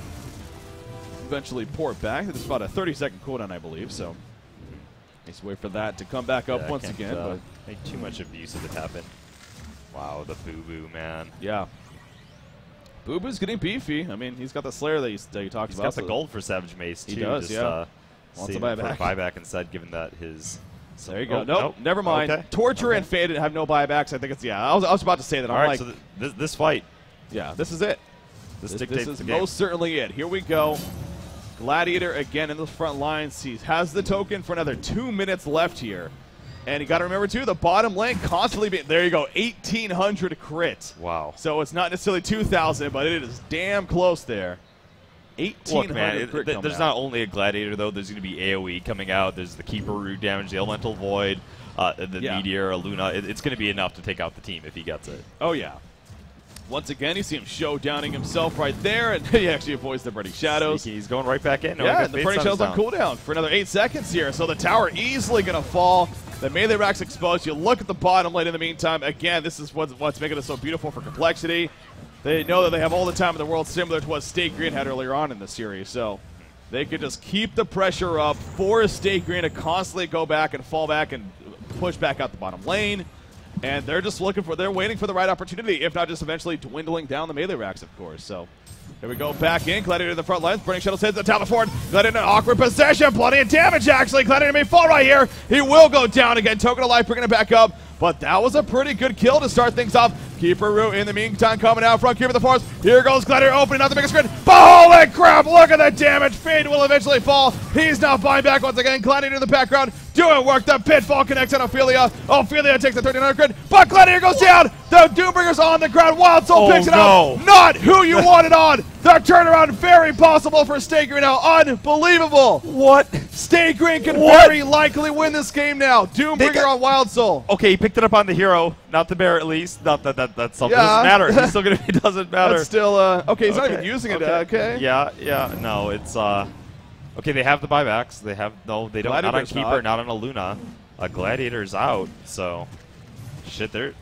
Eventually port back. It's about a 30-second cooldown, I believe. So needs to wait for that to come back up once again. But make too much abuse of it happen. Wow, the boo-boo, man. Yeah. Boo Boo's getting beefy. I mean, he's got the Slayer that you talked about. He's got the gold for Savage Mace, too. He does, yeah. Wants a buyback. Buyback instead, given that his... There you go. Nope, never mind. Okay. Torture and Faded have no buybacks. I think it's, I was about to say that. All right, so this fight. Yeah, this is it. This is most certainly it. Here we go. Gladiator again in the front lines. He has the token for another 2 minutes left here. And you got to remember, too, the bottom lane constantly being, there you go, 1,800 crit. Wow. So it's not necessarily 2,000, but it is damn close there. 1,800 crit. Look, man, there's not only a Gladiator, though. There's going to be AoE coming out. There's the Keeper root damage, the Elemental Void, the Meteor, a Luna. It's going to be enough to take out the team if he gets it. Oh, yeah. Once again, you see him showdowning himself right there, and he actually avoids the Burning Shadows. Sneaky. He's going right back in. Yeah, and the Burning Shadows on cooldown for another 8 seconds here. So the tower easily going to fall. The melee rack's exposed. You look at the bottom lane in the meantime. Again, this is what's making it so beautiful for Complexity. They know that they have all the time in the world, similar to what Stay Green had earlier on in the series. So they could just keep the pressure up, force Stay Green to constantly go back and fall back and push back out the bottom lane. And they're just they're waiting for the right opportunity, if not just eventually dwindling down the melee racks, of course. So here we go back in. Gladiator in the front lines. Burning Shadows hits the top of forward. Gladiator in an awkward position. Plenty of damage, actually. Gladiator may fall right here. He will go down again. Token of Life bringing it back up. But that was a pretty good kill to start things off. Keeper Root in the meantime coming out front. Keeper the Forest. Here goes Gladiator opening up the biggest screen. But holy crap, look at that damage. Fade will eventually fall. He's now buying back once again. Gladiator in the background doing work. The Pitfall connects on Ophelia. Ophelia takes the 1,300 grid. But Gladiator goes down. The Doombringer's on the ground. Wild Soul picks it up. Not who you wanted on. The turnaround very possible for Stay Green now. Unbelievable. What? Stay Green can very likely win this game now. Doombringer on Wild Soul. Okay, he picked it up on the hero, not the bear at least. Not that that's something. Doesn't matter. He's still gonna. It doesn't matter. That's still okay. He's not even using it. Okay. Yeah. No, it's okay. They have the buybacks. They have They don't. Not on Keeper. Not on a Luna. A Gladiator's out. So, shit. They're.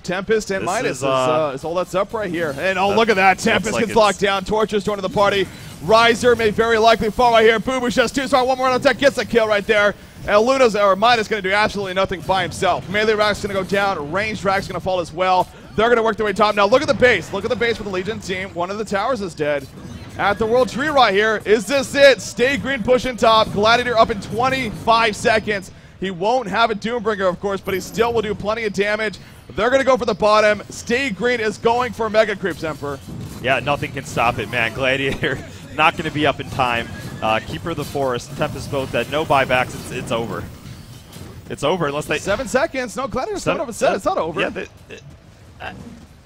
Tempest and Midas is all that's up right here. And look at that. Tempest gets locked down. Torture's joining the party. Riser may very likely fall right here. Boo Boo just 2 star. One more on attack. Gets a kill right there. And Luna's or Midas going to do absolutely nothing by himself. Melee rack's going to go down. Ranged rack's going to fall as well. They're going to work their way top. Now look at the base. Look at the base for the Legion team. One of the towers is dead. At the World Tree right here. Is this it? Stay Green pushing top. Gladiator up in 25 seconds. He won't have a Doombringer, of course, but he still will do plenty of damage. They're going to go for the bottom. Stay Green is going for Mega Creeps, Emperor. Yeah, nothing can stop it, man. Gladiator not going to be up in time. Keeper of the Forest, Tempest both dead. No buybacks. It's over. It's over unless they... 7 seconds. No, Gladiator's not over. It's not over. Yeah,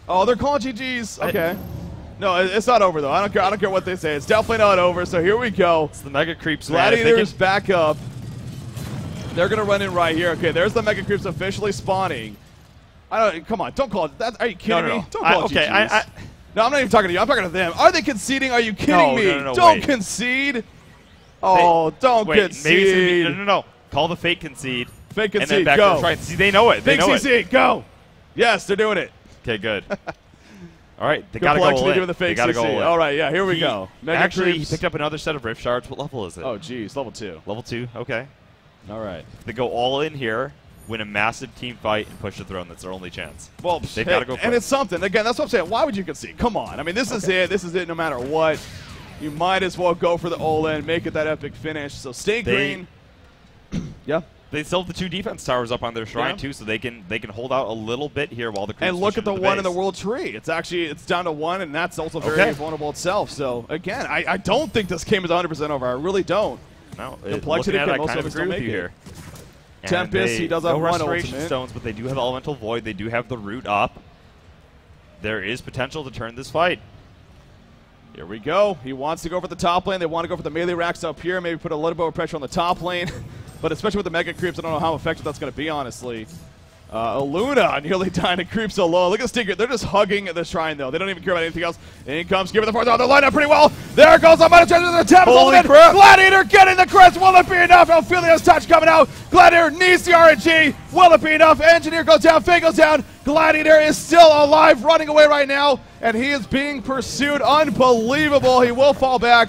oh, they're calling GGs. Okay. No, it's not over, though. I don't care what they say. It's definitely not over, so here we go. It's the Mega Creeps, Gladiator's back up. They're going to run in right here. Okay, there's the Mega Creeps officially spawning. Come on, don't call it that. Are you kidding me? No. Don't call it okay, GGs. No, I'm not even talking to you. I'm talking to them. Are they conceding? Are you kidding me? No, don't wait. concede. Oh, don't concede. Maybe no. Call the fake concede. Fake concede, and then back go. Right. See, they know it. They know it. CC, go. Yes, they're doing it. Okay, good. All right, they got to go all in. Doing the fake CC. Go all right, yeah, here we go. Actually, he picked up another set of Rift Shards. What level is it? Oh, geez, level 2. Level 2, okay. All right. They go all in here, win a massive team fight, and push the throne. That's their only chance. Well, they've got to go for and it. It's something. Again, that's what I'm saying. Why would you concede? Come on. I mean, this is it. This is it no matter what. You might as well go for the all-in, make it that epic finish. So stay green. Yeah. They still have the 2 defense towers up on their shrine too, so they can hold out a little bit here while the creeps and look at the one in the base. world tree. It's down to 1, and that's also very vulnerable itself. So again, I don't think this game is 100% over. I really don't. No, complexity looking at can it, I most kind of of agree with you here. Tempest, he does have no one restoration ultimate. stones, but they do have elemental void. They do have the root up. There is potential to turn this fight. Here we go. He wants to go for the top lane. They want to go for the melee racks up here. Maybe put a little bit of pressure on the top lane. But especially with the mega creeps, I don't know how effective that's going to be, honestly. Luna nearly dying to creep so low. Look at Stinker. They're just hugging the shrine, though. They don't even care about anything else. In comes Give It the Force. Oh, they're lined up pretty well. There goes the Mighty Treasure. The Tempest. Holy crap. Gladiator getting the crest. Will it be enough? Ophelia's touch coming out. Gladiator needs the RNG. Will it be enough? Engineer goes down. Faye goes down. Gladiator is still alive, running away right now. And he is being pursued. Unbelievable. He will fall back.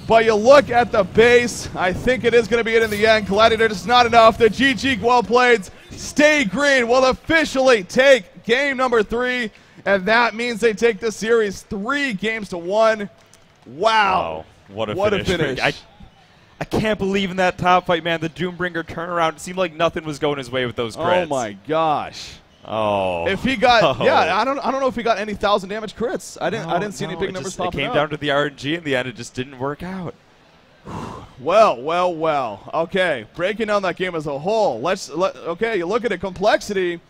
But you look at the base, I think it is going to be it in the end. Gladiator just not enough. The GG well played. Stay Green will officially take game number 3, and that means they take the series 3-1. Wow. What a finish. I can't believe in that top fight, man. The Doombringer turnaround. It seemed like nothing was going his way with those crits. Oh, my gosh. Oh. If he got, I don't know if he got any 1,000 damage crits. I didn't see any big numbers popping up. It came down to the RNG in the end. It just didn't work out. Well. Okay, breaking down that game as a whole. Okay, you look at it. Complexity,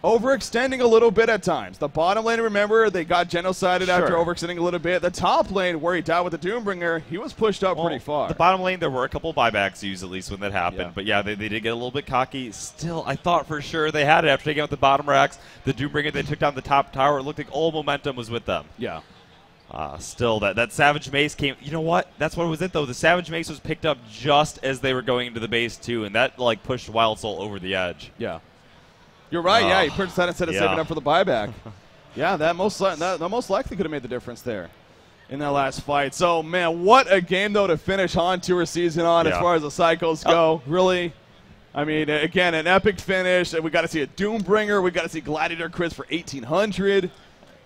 overextending a little bit at times. The bottom lane, remember, they got genocided after overextending a little bit. The top lane, where he died with the Doombringer, he was pushed up pretty far. The bottom lane, there were a couple buybacks used at least when that happened. But yeah, they did get a little bit cocky. Still, I thought for sure they had it after taking out the bottom racks. The Doombringer, they took down the top tower. It looked like all momentum was with them. Yeah. Still, that Savage Mace came. You know what? That's what was it, though. The Savage Mace was picked up just as they were going into the base, too, and that, like, pushed Wild Soul over the edge. Yeah. You're right, yeah. He purchased that instead of saving up for the buyback. Yeah, that most likely could have made the difference there in that last fight. So, man, what a game, though, to finish HoN Tour season on as far as the cycles go. Really, I mean, again, an epic finish. We got to see a Doombringer. We got to see Gladiator crits for 1,800.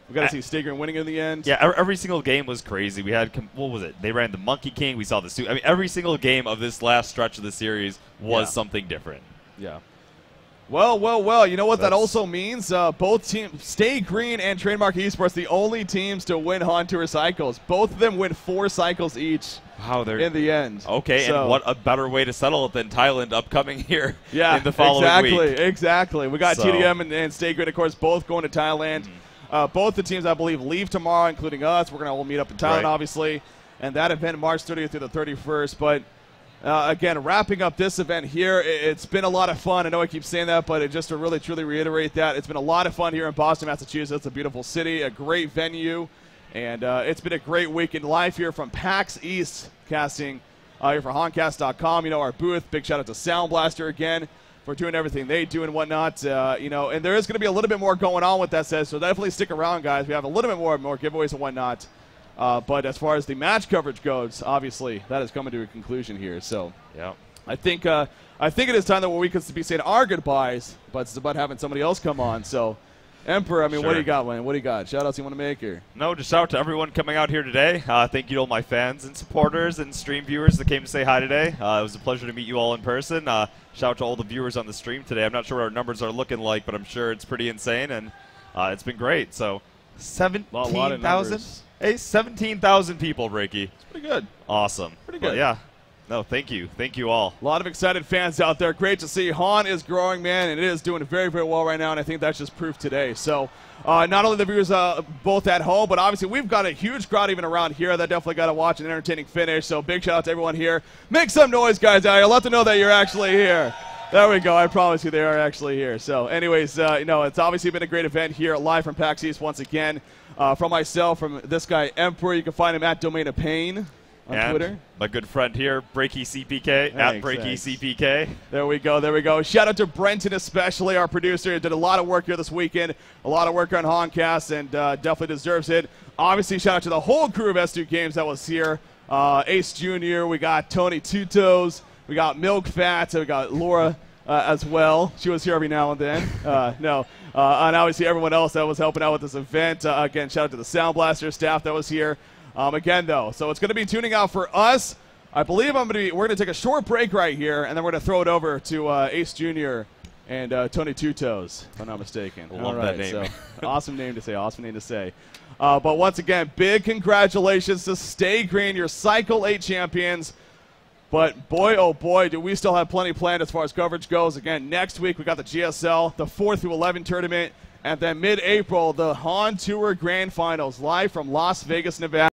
We got to see Stigrin winning in the end. Yeah, every single game was crazy. We had, what was it? They ran the Monkey King. We saw the suit. I mean, every single game of this last stretch of the series was something different. Yeah. Well, you know what that also means? Both teams, Stay Green and Trademark Esports, the only teams to win HoN Tour cycles. Both of them win 4 cycles each in the end. Okay, so, and what a better way to settle it than Thailand upcoming here in the following week. Exactly. We got TDM and Stay Green, of course, both going to Thailand. Both the teams, I believe, leave tomorrow, including us. We're going to all meet up in Thailand, obviously. And that event, March 30th through the 31st. But again, wrapping up this event here, it's been a lot of fun. I know I keep saying that, but just to really, truly reiterate that, it's been a lot of fun here in Boston, Massachusetts. A beautiful city, a great venue, and it's been a great weekend live here from PAX East casting here for HoNcast.com. You know, our booth. Big shout out to Sound Blaster again for doing everything they do and whatnot. You know, and there is going to be a little bit more going on with that said, so definitely stick around, guys. We have a little bit more giveaways and whatnot. But as far as the match coverage goes, obviously that is coming to a conclusion here. So I think it is time that we could be saying our goodbyes, but it's about having somebody else come on. So, Emperor, I mean, what do you got, man? What do you got? Shout-outs you want to make here? No, just shout out to everyone coming out here today. Thank you to all my fans and supporters and stream viewers that came to say hi today. It was a pleasure to meet you all in person. Shout out to all the viewers on the stream today. I'm not sure what our numbers are looking like, but I'm sure it's pretty insane, and it's been great. So, 17,000? Hey, 17,000 people, Ricky. It's pretty good. Awesome. Pretty good. But yeah. No, thank you. Thank you all. A lot of excited fans out there. Great to see. HoN is growing, man, and it is doing very, very well right now, and I think that's just proof today. So not only the viewers both at home, but obviously we've got a huge crowd even around here that definitely got to watch an entertaining finish. So big shout out to everyone here. Make some noise, guys, out here. Let them know that you're actually here. There we go. I promise you they are actually here. So anyways, it's obviously been a great event here live from PAX East once again. From myself, from this guy, Emperor. You can find him at Domain of Pain on Twitter. My good friend here, Breaky CPK, at Breaky CPK. There we go. There we go. Shout out to Brenton especially, our producer. He did a lot of work here this weekend. A lot of work on HoNcast and definitely deserves it. Obviously, shout out to the whole crew of S2 Games that was here. Ace Jr., we got Tony Two Toes, we got Milk Fat, we got Laura as well. She was here every now and then. And obviously everyone else that was helping out with this event. Again, shout out to the Sound Blaster staff that was here. Again, though, so it's going to be tuning out for us. I believe we're going to take a short break right here, and then we're going to throw it over to Ace Jr. and Tony Two Toes, if I'm not mistaken. Love that name. So, awesome name to say. Awesome name to say. But once again, big congratulations to Stay Green, your Cycle 8 champions. But boy, oh boy, do we still have plenty planned as far as coverage goes. Again, next week we got the GSL, the 4 through 11 tournament, and then mid-April, the HoN Tour Grand Finals live from Las Vegas, Nevada.